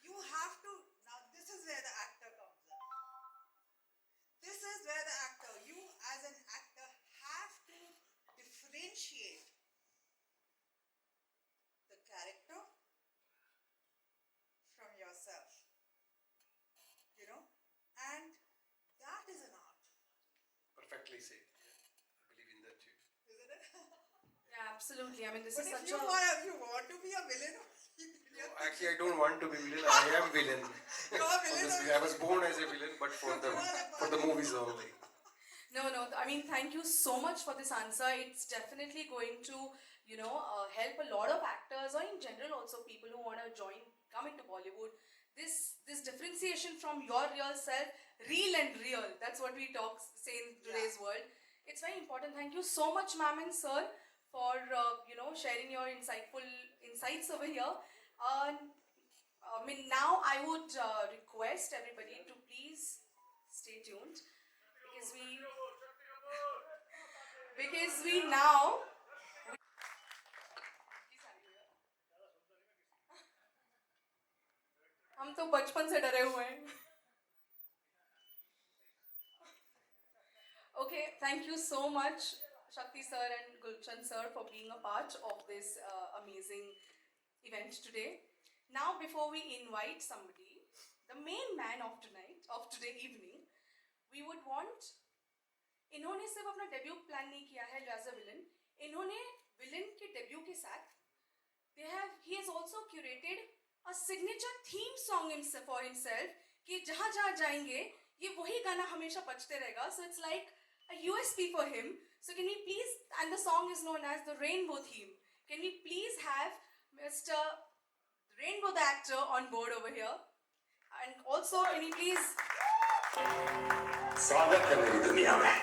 you have to, now this is where the actor comes in. This is where the actor, you as an actor have to differentiate the character from yourself. You know? And that is an art, Perfectly said. I believe in that too. isn't it? Yeah, absolutely. I mean, this But is if such you want to be a villain, No, actually, I don't want to be villain. I am villain. you're a villain. Honestly, I was born as a villain, but for the movies only. No, I mean, thank you so much for this answer. It's definitely going to, help a lot of actors, or in general also people who want to come into Bollywood. This differentiation from your real self, real and real, that's what we say in today's world. It's very important. Thank you so much, ma'am and sir, for, sharing your insightful insights over here. Now I would request everybody to please stay tuned because we now हम तो बचपन से डरे हुए हैं. Okay, thank you so much, Shakti sir and Gulshan sir, for being a part of this amazing event today. Now, before we invite somebody, the main man of today evening, we would want. इन्होंने सिर्फ अपना डेब्यू प्लान नहीं किया है एज अ विलन, इन्होंने विलन के डेब्यू के साथ he has also curated a signature theme song for himself कि जहाँ जहाँ जाएंगे ये वही गाना हमेशा बजते रहेगा. So it's like a USP for him. So can we please, and the song is known as the Rainbow Theme. Can we please have Mr. Rainbow the actor on board over here? And also, can we please... स्वागत है मेरी दुनिया में.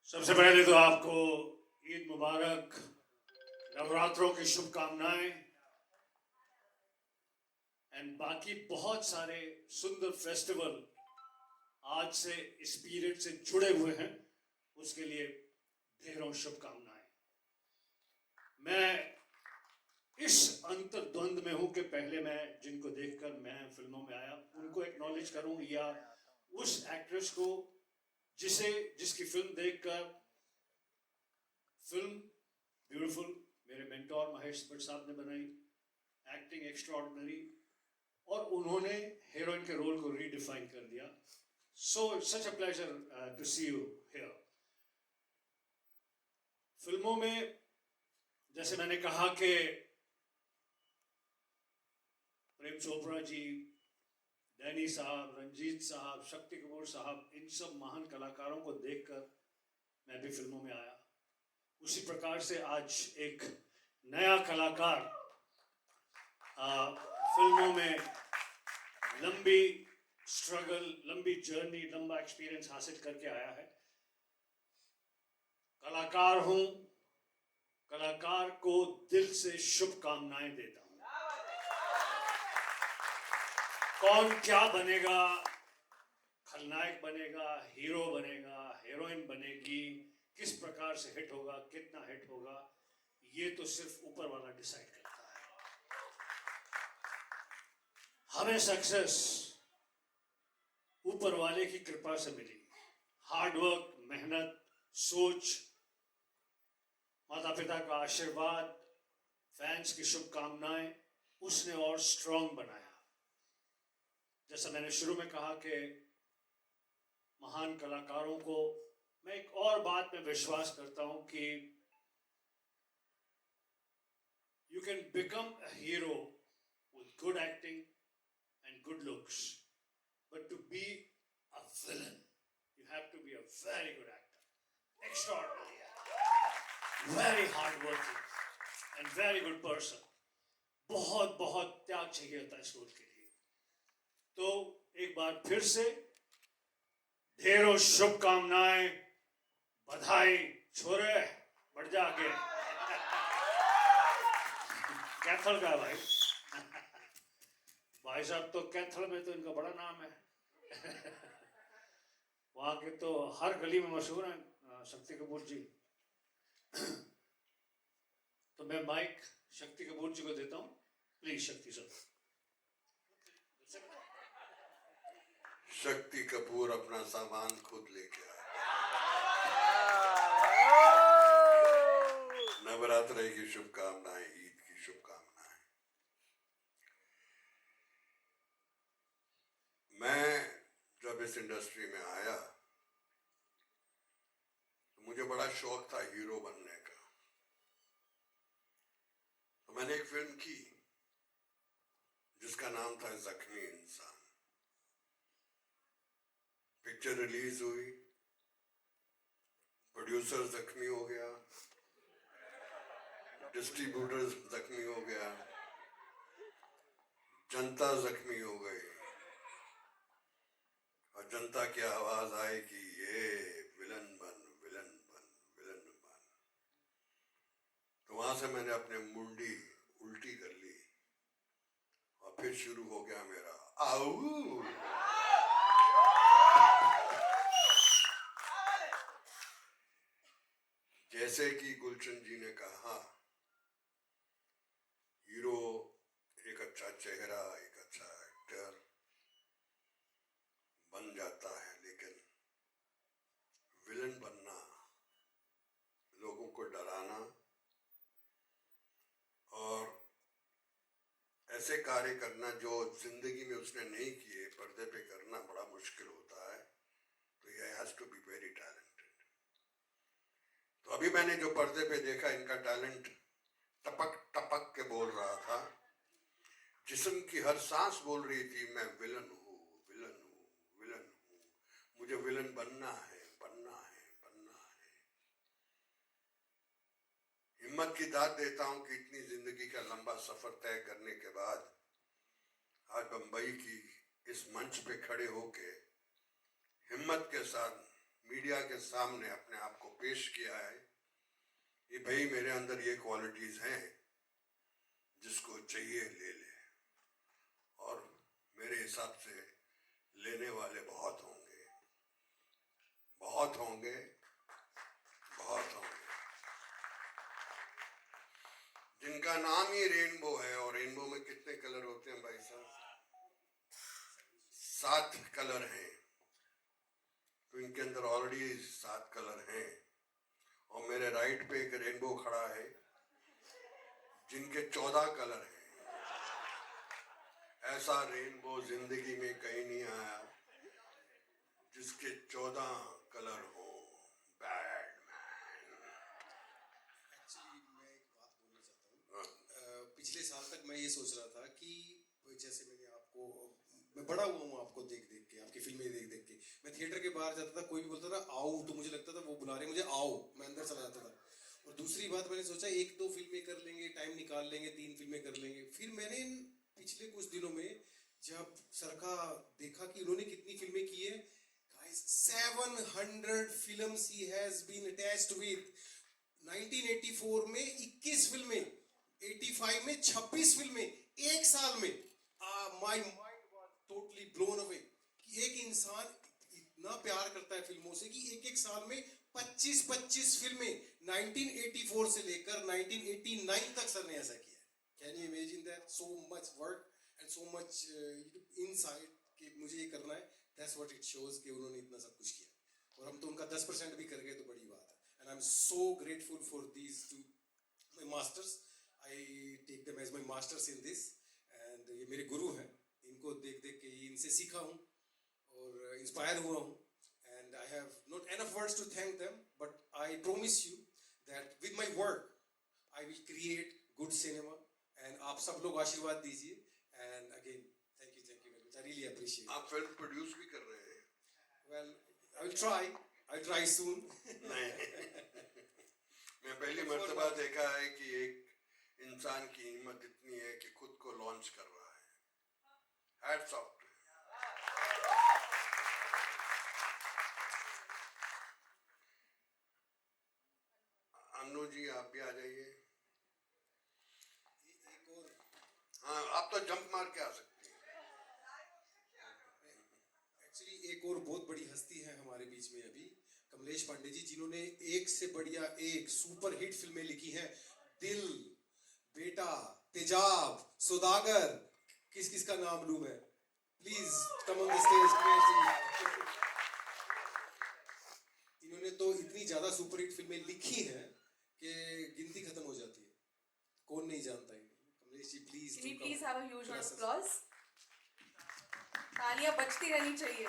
सबसे पहले तो आपको ईद मुबारक, नवरात्रों की शुभकामनाएं एंड बाकी बहुत सारे सुंदर फेस्टिवल आज से इस पीरियड से जुड़े हुए हैं, उसके लिए ढेरों शुभकामनाएं. मैं इस अंतर्द्वंद में हूं कि पहले मैं जिनको देखकर मैं फिल्मों में आया उनको एक्नॉलेज करूं या उस एक्ट्रेस को जिसकी फिल्म देखकर फिल्म ब्यूटीफुल मेरे मेंटोर महेश भट्ट साहब ने बनाई, एक्टिंग एक्स्ट्राऑर्डिनरी, और उन्होंने हीरोइन के रोल को रीडिफाइन कर दिया. So such a pleasure to see you here. फिल्मों में जैसे मैंने कहा कि प्रेम चोपड़ा जी, डैनी साहब, रंजीत साहब, शक्ति कपूर साहब, इन सब महान कलाकारों को देखकर मैं भी फिल्मों में आया. उसी प्रकार से आज एक नया कलाकार फिल्मों में लंबी स्ट्रगल, लंबी जर्नी, लंबा एक्सपीरियंस हासिल करके आया है. कलाकार हूं, कलाकार को दिल से शुभकामनाएं देता हूं. कौन क्या बनेगा, खलनायक बनेगा, हीरो बनेगा, हीरोइन बनेगी, किस प्रकार से हिट होगा, कितना हिट होगा, ये तो सिर्फ ऊपर वाला डिसाइड करता है. हमें सक्सेस ऊपर वाले की कृपा से मिली. हार्डवर्क, मेहनत, सोच, माता पिता का आशीर्वाद, फैंस की शुभकामनाएं, उसने और स्ट्रांग बनाया. जैसा मैंने शुरू में कहा कि महान कलाकारों को मैं एक और बात में विश्वास करता हूं कि you can become a hero with good acting and good looks, but to be a villain you have to be a very good actor, extraordinary actor, very hard working and very good person. बहुत बहुत त्याग चाहिए होता है इस रोल के लिए. तो एक बार फिर से ढेरों शुभकामनाएं, बधाई. छोरे बढ़ जा आगे. कैथल का भाई भाई साहब तो कैथल में तो इनका बड़ा नाम है. वहां के तो हर गली में मशहूर हैं शक्ति कपूर जी. तो मैं माइक शक्ति कपूर जी को देता हूं. प्लीज शक्ति सर. शक्ति कपूर अपना सामान खुद लेके आया. नवरात्र की शुभकामनाएं, ईद की शुभकामनाएं. मैं जब इस इंडस्ट्री में आया तो मुझे बड़ा शौक था हीरो बनने का. तो मैंने एक फिल्म की जिसका नाम था जख्मी इंसान. पिक्चर रिलीज हुई, प्रोड्यूसर जख्मी हो गया, डिस्ट्रीब्यूटर जख्मी हो गया, जनता जख्मी हो गई, और जनता की आवाज आई कि ये विलन बन, विलन बन, विलन बन. तो वहां से मैंने अपने मुंडी उल्टी कर ली और फिर शुरू हो गया मेरा आऊ. जैसे कि गुलशन जी ने कहा, हीरो एक अच्छा चेहरा, एक अच्छा एक्टर बन जाता है, लेकिन विलन बनना, लोगों को डराना और ऐसे कार्य करना जो जिंदगी में उसने नहीं किए, पर्दे पे करना बड़ा मुश्किल होता है. तो ये has to be very talented. तो अभी मैंने जो पर्दे पे देखा, इनका टैलेंट टपक टपक के बोल रहा था. जिस्म की हर सांस बोल रही थी, मैं विलन हूँ, विलन हूँ, विलन हूँ, मुझे विलन बनना है, बनना है, बनना है. हिम्मत की दाद देता हूं कि इतनी जिंदगी का लंबा सफर तय करने के बाद आज बंबई की इस मंच पे खड़े होके हिम्मत के साथ मीडिया के सामने अपने आप को पेश किया है. ये भाई मेरे अंदर ये क्वालिटीज हैं, जिसको चाहिए ले ले. और मेरे हिसाब से लेने वाले बहुत होंगे, बहुत होंगे, बहुत होंगे. जिनका नाम ही रेनबो है, और रेनबो में कितने कलर होते हैं भाई साहब? 7 कलर हैं. तो इनके अंदर ऑलरेडी 7 कलर हैं. और मेरे राइट पे एक रेनबो खड़ा है जिनके 14 कलर हैं. ऐसा रेनबो जिंदगी में कहीं नहीं आया जिसके 14 कलर हो. एक्चुअली मैं एक बात बोलना चाहता हूँ. पिछले साल तक मैं ये सोच रहा था कि जैसे मैं बड़ा हुआ हूँ आपको देख देख के, आपकी फिल्में देख देख के. मैं थिएटर के बाहर जाता था, कोई भी बोलता था आओ, तो मुझे लगता था वो बुला रहे मुझे, आओ, मैं अंदर चला जाता था. और दूसरी बात, मैंने सोचा 1-2 फिल्में कर लेंगे, टाइम निकाल लेंगे, 3 फिल्में कर लेंगे. फिर मैंने पिछले कुछ दिनों में जब सर का देखा कि उन्होंने कितनी फिल्में की है, 700 फिल्म्स ही हैज बीन अटैच्ड विद. 1984 में 21 फिल्में, 85 में 26 फिल्में, एक साल में. My mind was totally blown away कि एक इंसान इतना प्यार करता है फिल्मों से कि एक साल में 25 फिल्में 1984 से लेकर 1989 तक सर ने ऐसा किया. Can you imagine that? So much work and so much insight कि मुझे ये करना है. दैट्स व्हाट इट शोज कि उन्होंने इतना सब कुछ किया. और हम तो उनका 10% भी कर गए तो बड़ी बात है. And I am so grateful for these two my masters. I take them as my masters in this. एंड ये मेरे गुरु हैं. इनको देख देख के इनसे सीखा हूँ और इंस्पायर हुआ हूँ. And I have not enough words to thank them, but I promise you that with my work I will create good cinema. एंड आप सब लोग आशीर्वाद दीजिए. And again thank you very much. I really appreciate. आप फिल्म प्रोड्यूस भी कर रहे हैं? Well, I will try soon. नहीं, मैं पहली मर्तबा देखा है कि एक इंसान की हिम्मत इतनी है कि खुद को लॉन्च कर रहा है. Hats off. अनु जी आप भी आ जाइए. एक और हाँ, आप तो जंप मार के आ सकते हैं. एक्चुअली एक और बहुत बड़ी हस्ती है हमारे बीच में अभी, कमलेश पांडे जी, जिन्होंने एक से बढ़िया एक सुपर हिट फिल्में लिखी हैं. दिल, बेटा, तेजाब, सौदागर. किस किस का नाम लूं मैं? Please come on the stage. इन्होंने तो इतनी ज्यादा सुपर हिट फिल्में लिखी हैं कि गिनती खत्म हो जाती है. कौन नहीं जानता है. Kamlesh ji please. Can we please have a huge round of applause? तालियां बजती रहनी चाहिए.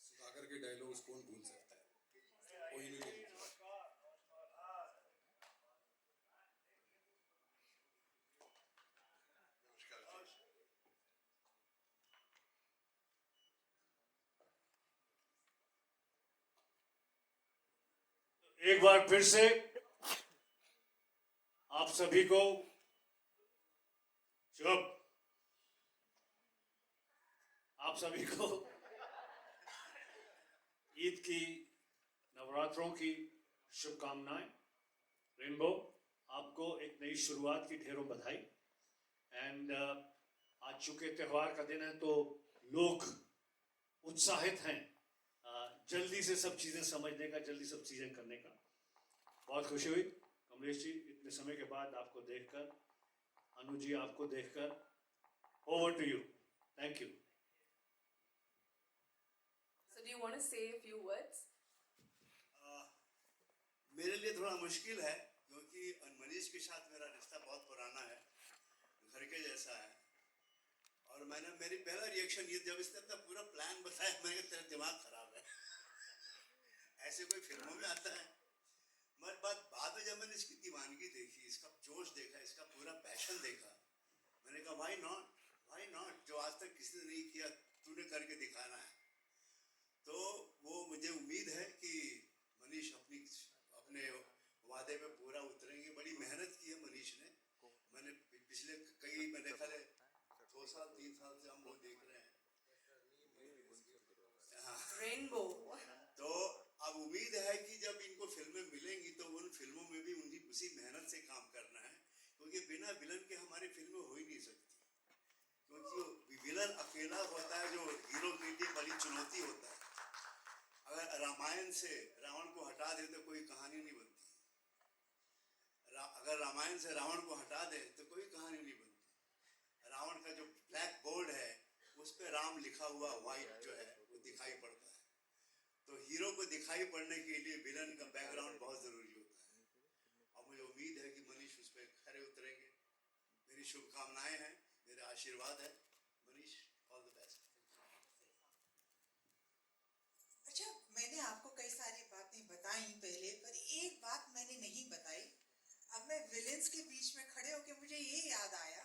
सुधाकर के डायलॉग्स कौन भूल सकता है? कोई नहीं. एक बार फिर से आप सभी को चुप. आप सभी को ईद की, नवरात्रों की शुभकामनाएं. रेनबो, आपको एक नई शुरुआत की ढेरों बधाई। एंड आज चूंकि त्यौहार का दिन है तो लोग उत्साहित हैं जल्दी से सब चीज़ें समझने का, जल्दी सब चीज़ें करने का। बहुत खुशी हुई कमलेश जी इतने समय के बाद आपको देखकर, अनु जी आपको देखकर। Over to you, thank you. So do you want to say a few words? मेरे लिए थोड़ा मुश्किल है क्योंकि मनीष के साथ मेरा रिश्ता बहुत पुराना है, घर के जैसा है। और मेरी पहला रिएक्शन ये, जब इसने अपना पूरा प्लान बताया, मैंने कहा तेरा दिमाग खराब है ऐसे कोई फिल्मों में आता है। मगर बाद में जब मैंने इसकी दीवानगी देखी, इसका जोश देखा, इसका पूरा पैशन देखा, मैंने कहा व्हाई नॉट, जो आज तक किसी ने नहीं किया तूने करके दिखाना है। तो वो मुझे उम्मीद है कि मनीष अपने वादे पे पूरा उतरेंगे। बड़ी मेहनत की है मनीष ने। मैंने पिछले मेरे ख्याल 2 साल 3 साल से हम लोग देख रहे हैं Rainbow. तो अब उम्मीद है कि जब इनको फिल्में मिलेंगी तो उन फिल्मों में भी उसी मेहनत से काम करना है, क्योंकि बिना विलन के हमारी फिल्में हो ही नहीं सकती। क्योंकि विलन अकेला होता है जो हीरो के लिए बड़ी चुनौती होता है। अगर रामायण से रावण को हटा दे तो कोई कहानी नहीं बनती। अगर रामायण से रावण को हटा दे तो कोई कहानी नहीं बनती। रावण का जो ब्लैक बोर्ड है उस पे राम लिखा हुआ व्हाइट जो है वो दिखाई पड़ता है। तो हीरो को दिखाई पड़ने के लिए विलन का बैकग्राउंड बहुत जरूरी होता है। और मुझे उम्मीद है कि मनीष उस पर खरे उतरेंगे। मेरी शुभकामनाएं हैं, मेरा आशीर्वाद है। Manish, all the best. अच्छा, मैंने आपको कई सारी बातें बताई पहले, पर एक बात मैंने नहीं बताई। अब मैं विलेंस के बीच में खड़े होकर मुझे ये याद आया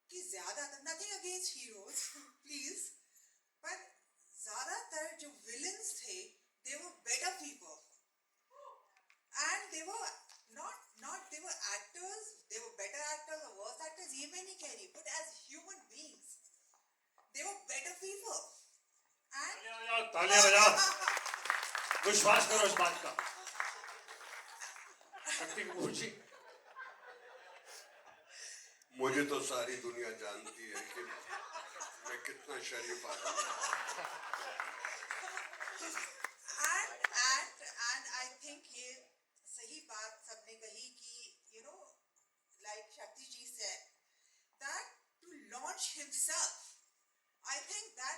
कि ज्यादातर, नथिंग अगेंस्ट हीरोज प्लीज, पर ज्यादातर जो विलेंस थे they were better people and they were not they were actors, they were better actors or worse actors, ये मैं नहीं कह रही, but as human beings they were better people and तालियां बजाओ, विश्वास करो इस बात का। शक्ति कपूर जी, मुझे तो सारी दुनिया जानती है कि मैं कितना शरीफ आदमी हूं। and I think ये सही बात सबने कही कि like Shakti ji said that to launch himself, I think that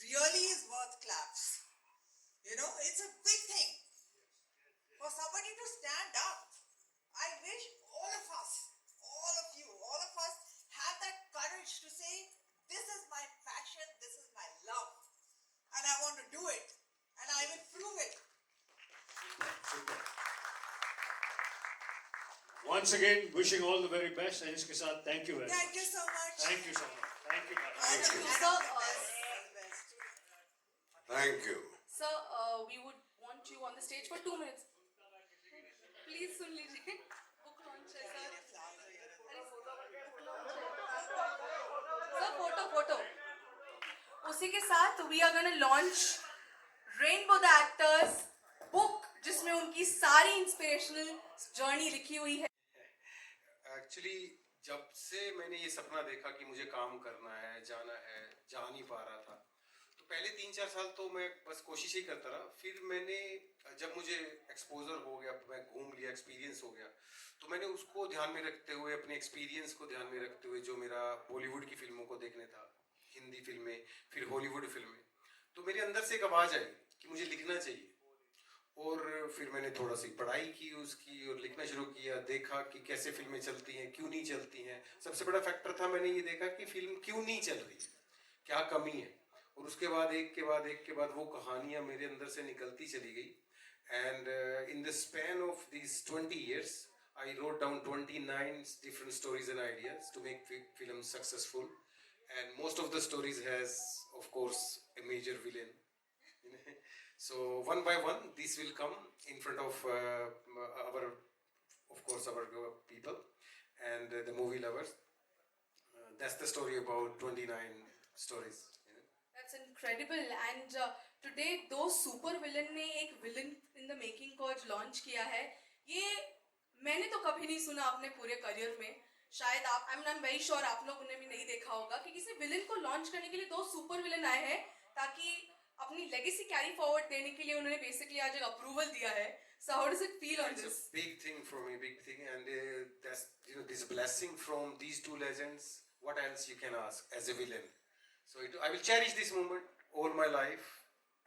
really is worth claps. It's a big thing for somebody to stand up. I wish all of us, all of you, all of us have that courage to say, this is my passion, this is my love, and I want to do it, and I will prove it. once again wishing all the very best, and इसके साथ thank you very much. Thank you so much. Thank you so much. Thank you. Thank you. So, thank you. sir, we would want you on the stage for 2 minutes. Please सुन लीजिए, book launch है sir. Sir, photo. उसी के साथ we are gonna launch Rainbow the Actors book, जिसमें उनकी सारी इंस्पिरेशनल जर्नी लिखी हुई है। एक्चुअली जब से मैंने ये सपना देखा कि मुझे काम करना है, जाना है, जा नहीं पा रहा था, तो पहले 3-4 साल तो मैं बस कोशिश ही करता रहा। फिर मैंने जब मुझे एक्सपोजर हो गया, मैं घूम लिया, एक्सपीरियंस हो गया, तो मैंने उसको ध्यान में रखते हुए, अपने एक्सपीरियंस को ध्यान में रखते हुए, जो मेरा बॉलीवुड की फिल्मों को देखने था, हिंदी फिल्में, फिर हॉलीवुड फिल्में, तो मेरे अंदर से एक आवाज़ आई कि मुझे लिखना चाहिए। और फिर मैंने थोड़ा सी पढ़ाई की उसकी और लिखना शुरू किया, देखा कि कैसे फिल्में चलती हैं, क्यों नहीं चलती हैं। सबसे बड़ा फैक्टर था, मैंने ये देखा कि फिल्म क्यों नहीं चल रही है, क्या कमी है। और उसके बाद एक के बाद वो कहानियाँ मेरे अंदर से निकलती चली गई। And in the span of this 20 years I wrote down 29 different stories and ideas to make film successful, and most of the stories has of course a major villain. So one by one these will come in front of our people and the movie lovers. That's the story about 29 stories. That's incredible. And today दो सुपर विलन ने एक विलन इन द मेकिंग को आज लॉन्च किया है। ये मैंने तो कभी नहीं सुना अपने पूरे करियर में, शायद आप, आई एम वेरी श्योर आप लोगों ने भी नहीं देखा होगा कि किसी विलन को लॉन्च करने के लिए 2 सुपर विलन आए हैं ताकि अपनी लेगेसी कैरी फॉरवर्ड देने के लिए उन्होंने बेसिकली आज एक अप्रूवल दिया है. So how does it feel on It's this? a big thing for me, big thing, and that's this blessing from these 2 legends. What else you can ask as a villain? So I will cherish this moment all my life,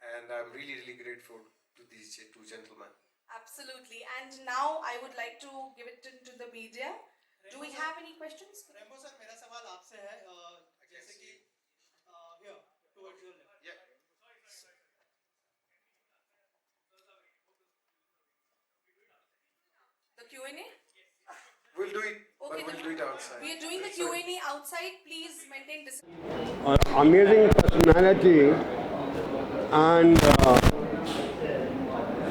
and I'm really, really grateful to these 2 gentlemen. Absolutely. And now I would like to give it to the media. Do we have any questions? Rainbow sir, मेरा सवाल आपसे है, जैसे कि here towards your left. Yeah. The Q&A? We'll do it, Okay, but we'll do it outside. We are doing the Q&A outside. Please maintain discipline. Amazing personality and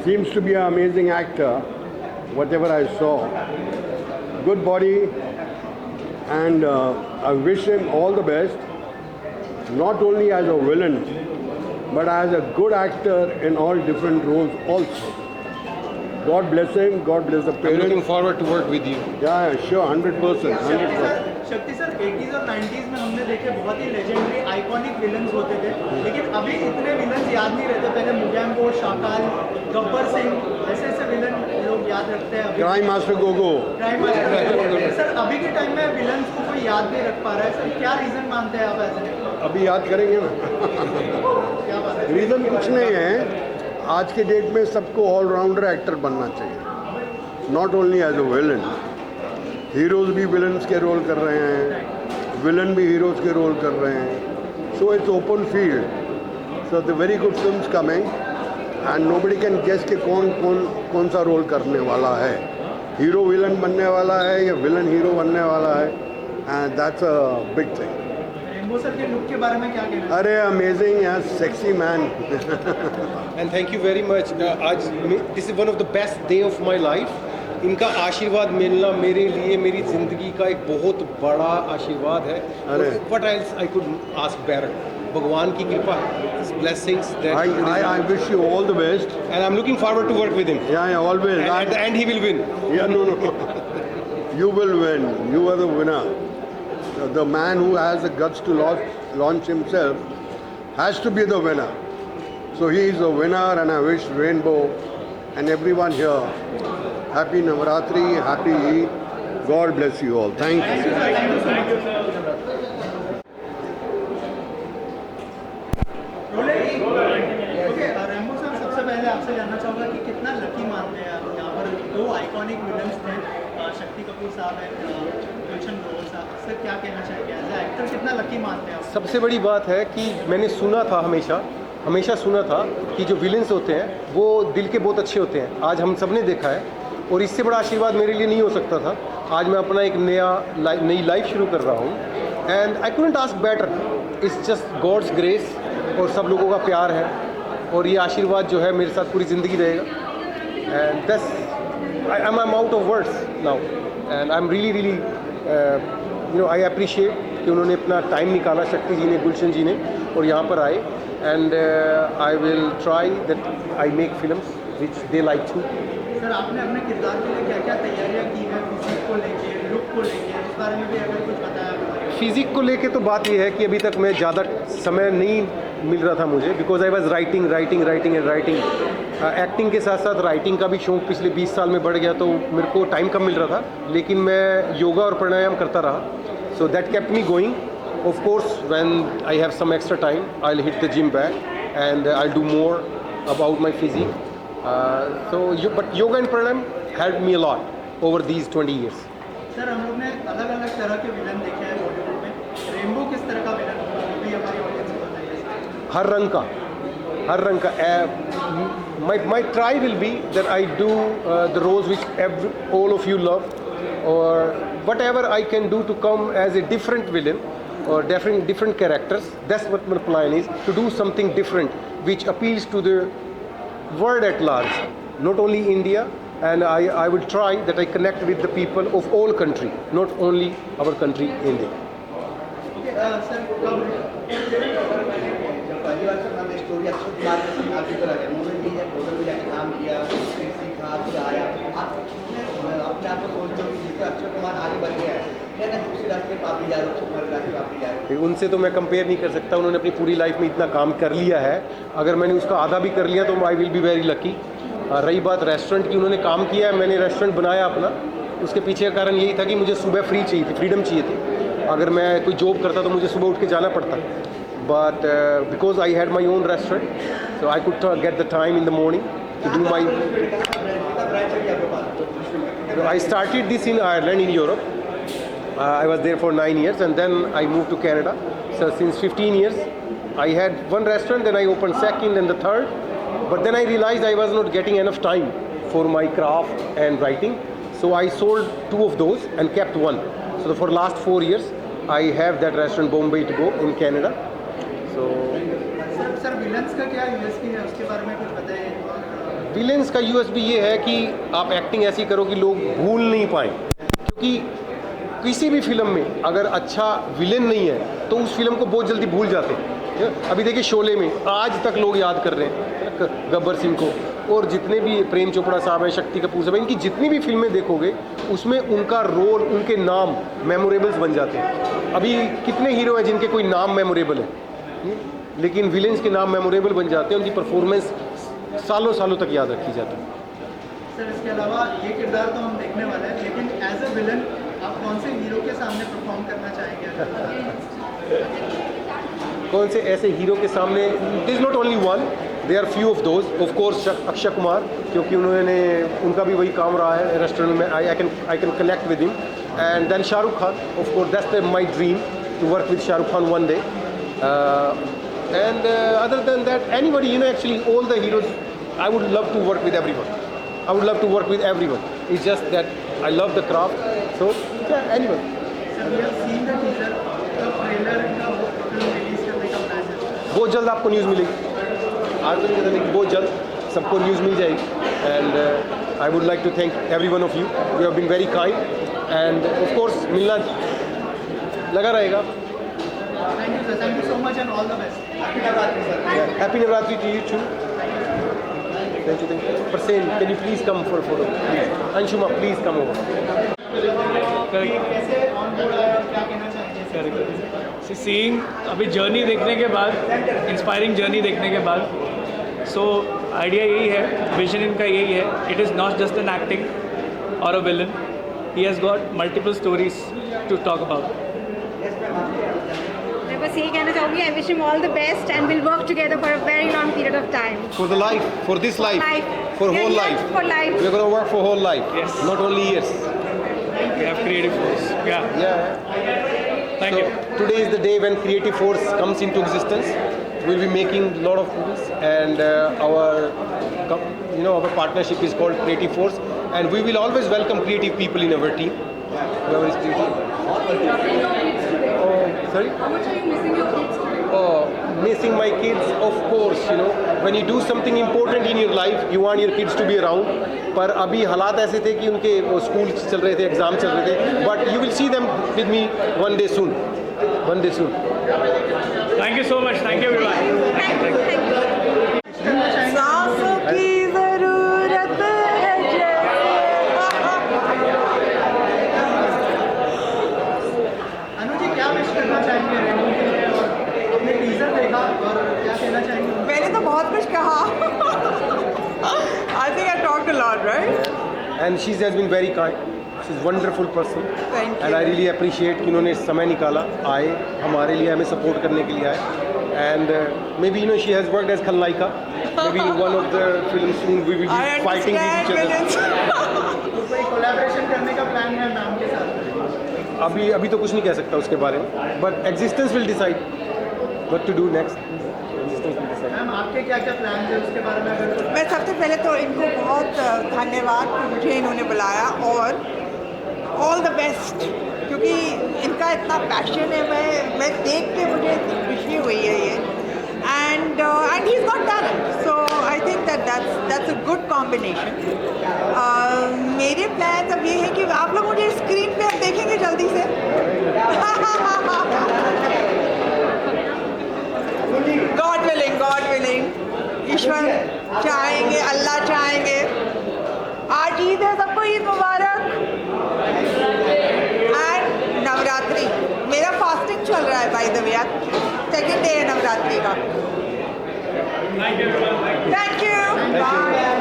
seems to be an amazing actor, whatever I saw. Good body, and I wish him all the best, not only as a villain, but as a good actor in all different roles also. God bless him, God bless the parents. I'm looking forward to work with you. Yeah, sure, 100%. 100%. शक्ति सर 80s और 90s में हमने देखे बहुत ही लेजेंडरी आइकॉनिक विलन्स होते थे, लेकिन अभी इतने विलन्स याद नहीं रहते. पहले मुगैम्बो, शाकाल, गब्बर सिंह, ऐसे ऐसे विलन लोग याद रखते हैं. Crime Master Gogo. Crime master. Sir अभी के टाइम में विलन्स को कोई याद नहीं रख पा रहा है. सर क्या रीजन मानते हैं आप ऐसे? अभी याद करेंगे ना. क्या बात है? रीज़न कुछ नहीं है. आज के डेट में सबको ऑलराउंडर एक्टर बनना चाहिए, not only as a villain. Heroes भी विलन्स के रोल कर रहे हैं, विलन भी हीरोज़ के रोल कर रहे हैं. So it's open field. So the very good films coming and nobody can guess कि कौन सा रोल करने वाला है. हीरो विलन बनने वाला है या विलन हीरो बनने वाला है, and that's a big thing. Rainbow sir के लुक के बारे में क्या कहना है? अरे अमेजिंग यार, sexy man. And thank you very much. आज this is one of the best day of my life. इनका आशीर्वाद मिलना मेरे लिए मेरी ज़िंदगी का एक बहुत बड़ा आशीर्वाद है. What else I could ask better? भगवान की कृपा, His blessings. I wish you all the best. And I'm looking forward to work with him. Yeah, always. And at the end he will win. Yeah, no. You will win. You are the winner. The man who has the guts to launch himself has to be the winner. So he is the winner, and I wish Rainbow and everyone here happy Navaratri, happy Eid. God bless you all. Thank you. Okay, rainbow sir सबसे पहले आपसे जानना चाहूँगा कि कितना लकी मानते हैं आप? यहाँ पर 2 आइकॉनिक विलन्स थे, शक्ति कपूर साहब है, गुलशन ग्रोवर साहब. सर क्या कहना चाहेंगे एज ए एक्टर, कितना लकी मानते हैं आप? सबसे बड़ी बात है कि मैंने सुना था हमेशा सुना था कि जो विलेंस होते हैं वो दिल के बहुत अच्छे होते हैं. आज हम सब ने देखा है, और इससे बड़ा आशीर्वाद मेरे लिए नहीं हो सकता था. आज मैं अपना एक नई लाइफ शुरू कर रहा हूँ, and I couldn't ask better. It's just God's grace, और सब लोगों का प्यार है, और ये आशीर्वाद जो है मेरे साथ पूरी ज़िंदगी रहेगा. And that's I am out of words now, and I am really I appreciate कि उन्होंने अपना टाइम निकाला, शक्ति जी ने, गुलशन जी ने, और यहाँ पर आए. And I will try that I make films which they like to. Sir आपने अपने किरदार के लिए क्या क्या तैयारियाँ की हैं, फिजिक को लेके, लुक को लेके, इस बारे में भी अगर कुछ बताया? फिजिक को लेके तो बात ये है कि अभी तक मैं ज़्यादा समय नहीं मिल रहा था मुझे, because I was writing. Acting के साथ साथ राइटिंग का भी शौक पिछले 20 साल में बढ़ गया, तो मेरे को टाइम कम मिल रहा था. लेकिन मैं योगा और प्राणायाम करता रहा, so that kept me going. Of course when I have some extra time I will hit the gym back, and I will do more about my physique. But yoga and pranayama help me a lot over these 20 years. Sir हम लोग ने अलग अलग तरह के विलन देखे हैं बॉलीवुड में. रेम्बो किस तरह का विलन होगा, वो भी हमारी ऑडियंस को बताइए. हर रंग का. My try will be that I do the roles which all of you love, or whatever I can do to come as a different villain or different characters. That's what my plan is, to do something different which appeals to the world at large, not only India. And I will try that I connect with the people of all country, not only our country, India. Okay, sir, पहली बार सर मैंने स्टोरी अक्षय कुमार के साथ आपकी तरह है, मूवी भी है, होटल में जाके काम किया, फिर सीखा, फिर आया. आप अपने आप को सोचते हो कि जिससे अक्षय कुमार आगे बढ़ गया है, क्या दूसरी रास्ते पर आप भी जा रहे हो, अक्षय कुमार रास्ते पर आप भी जा रहे हो? उनसे तो मैं कंपेयर नहीं कर सकता, उन्होंने अपनी पूरी लाइफ में इतना काम कर लिया है, अगर मैंने उसका आधा भी कर लिया तो I will be very lucky. रही बात रेस्टोरेंट की, उन्होंने काम किया है, मैंने रेस्टोरेंट बनाया अपना, उसके पीछे का कारण यही था कि मुझे सुबह फ्री चाहिए थी, फ्रीडम चाहिए थी। अगर मैं कोई जॉब करता तो मुझे सुबह उठ के जाना पड़ता, but because I had my own restaurant, so I could get the time in the morning to do my. I started this in Ireland, in Europe. I was there for 9 years and then I moved to Canada. So since 15 years, I had one restaurant, then I opened second and the third. But then I realized I was not getting enough time for my craft and writing. So I sold 2 of those and kept one. So for the last 4 years, I have that restaurant Bombay to go in Canada. So sir villains का क्या यूएसपी है, उसके बारे में कुछ बताइए। विलेंस का यूएसपी ये है कि आप एक्टिंग ऐसी करो कि लोग भूल नहीं पाएँ, क्योंकि किसी भी फिल्म में अगर अच्छा विलेन नहीं है तो उस फिल्म को बहुत जल्दी भूल जाते हैं। अभी देखिए शोले में आज तक लोग याद कर रहे हैं गब्बर सिंह को, और जितने भी प्रेम चोपड़ा साहब हैं, शक्ति कपूर साहब, इनकी जितनी भी फिल्में देखोगे उसमें उनका रोल, उनके नाम मेमोरेबल्स बन जाते हैं। अभी कितने हीरो हैं जिनके कोई नाम मेमोरेबल है, लेकिन विलेंस के नाम मेमोरेबल बन जाते हैं, उनकी परफॉर्मेंस सालों सालों तक याद रखी जाती है। सर इसके अलावा ये किरदार तो हम देखने वाले हैं, लेकिन एज अ विलन आप कौन से हीरो के सामने परफॉर्म करना चाहेंगे? कौन से ऐसे हीरो के सामने? It is not only one, they are few of those. Of course Akshay Kumar, क्योंकि उन्होंने उनका भी वही काम रहा है रेस्टोरेंट में, I can connect with him. And then Shahrukh Khan, of course that's my dream to work with Shahrukh Khan one day. And other than that, anybody, actually all the heroes, I would love to work with everyone. I would love to work with everyone. It's just that I love the craft. So, yeah, anyone. Sir, we have seen the teaser, the trailer का film release करने का plan है। बहुत जल्द आपको न्यूज़ मिलेगी, आज तो नहीं कहता, लेकिन बहुत जल्द सबको न्यूज़ मिल जाएगी। And I would like to thank every one of you. You have been very kind. And of course, मिलना लगा रहेगा। Thank you, sir. Thank you so much and all the best. Happy Navratri, sir. Yeah. Happy Navratri to you too. Thank you, thank you. Prasen, can you please come for a photo? Please. Anshuma, please come over. कैसे on board आया और क्या कहना चाहेंगे? सीइंग अभी जर्नी देखने के बाद, इंस्पायरिंग जर्नी देखने के बाद, सो आइडिया यही है, विजन इनका यही है, it is not just an acting or a villain, he has got multiple stories to talk about. मैं बस यही कहना चाहूँगी, I wish him all the best and will work together for a very long period of time. For the life, for this life, for Yeah, whole yeah, life. for life. We're going to work for whole life. Yes. Not only years. We have creative force. Yeah. Yeah. Thank you. Today is the day when creative force comes into existence. We'll be making a lot of movies, and our partnership is called Creative Force, and we will always welcome creative people in our team. Whoever is creative. Sorry? How much are you missing your kids? Missing my kids, of course. When you do something important in your life, you want your kids to be around. पर अभी हालात ऐसे थे कि उनके वो स्कूल चल रहे थे, एग्जाम चल रहे थे, but you will see them with me one day soon. Thank you so much. Thank you everyone. सांसों की जरूरत है अनु जी क्या विश करना चाहेंगे रेनू के लिए, और आपने टीजर देखा और क्या कहना चाहेंगे? मैंने तो बहुत कुछ कहा। I think I talked a lot, right? And she has been very kind. She's a wonderful person. Thank you. And I really appreciate कि उन्होंने समय निकाला, आए हमारे लिए, हमें सपोर्ट करने के लिए आए. And maybe she has worked as Khalnaika. Maybe one of the films soon we will be fighting with each other. तो कोई कोलैबोरेशन करने का प्लान है मैम के साथ? अभी तो कुछ नहीं कह सकता उसके बारे में. But existence will decide what to do next. Ma'am आपके क्या क्या प्लान है उसके बारे में अगर? मैं सबसे पहले तो इनको बहुत धन्यवाद कि मुझे इन्होंने बुलाया, और ऑल द बेस्ट, क्योंकि इनका इतना पैशन है, मैं देख के मुझे खुशी हुई है ये, and he is got talent, so I think that's a good combination. मेरे प्लान अब ये है कि आप लोग मुझे स्क्रीन पे अब देखेंगे जल्दी से। गॉड विलिंग, ईश्वर चाहेंगे, अल्लाह चाहेंगे। आज ईद है, सबको ईद मुबारक। सेकंड डे है नवरात्रि का। Thank you, bye.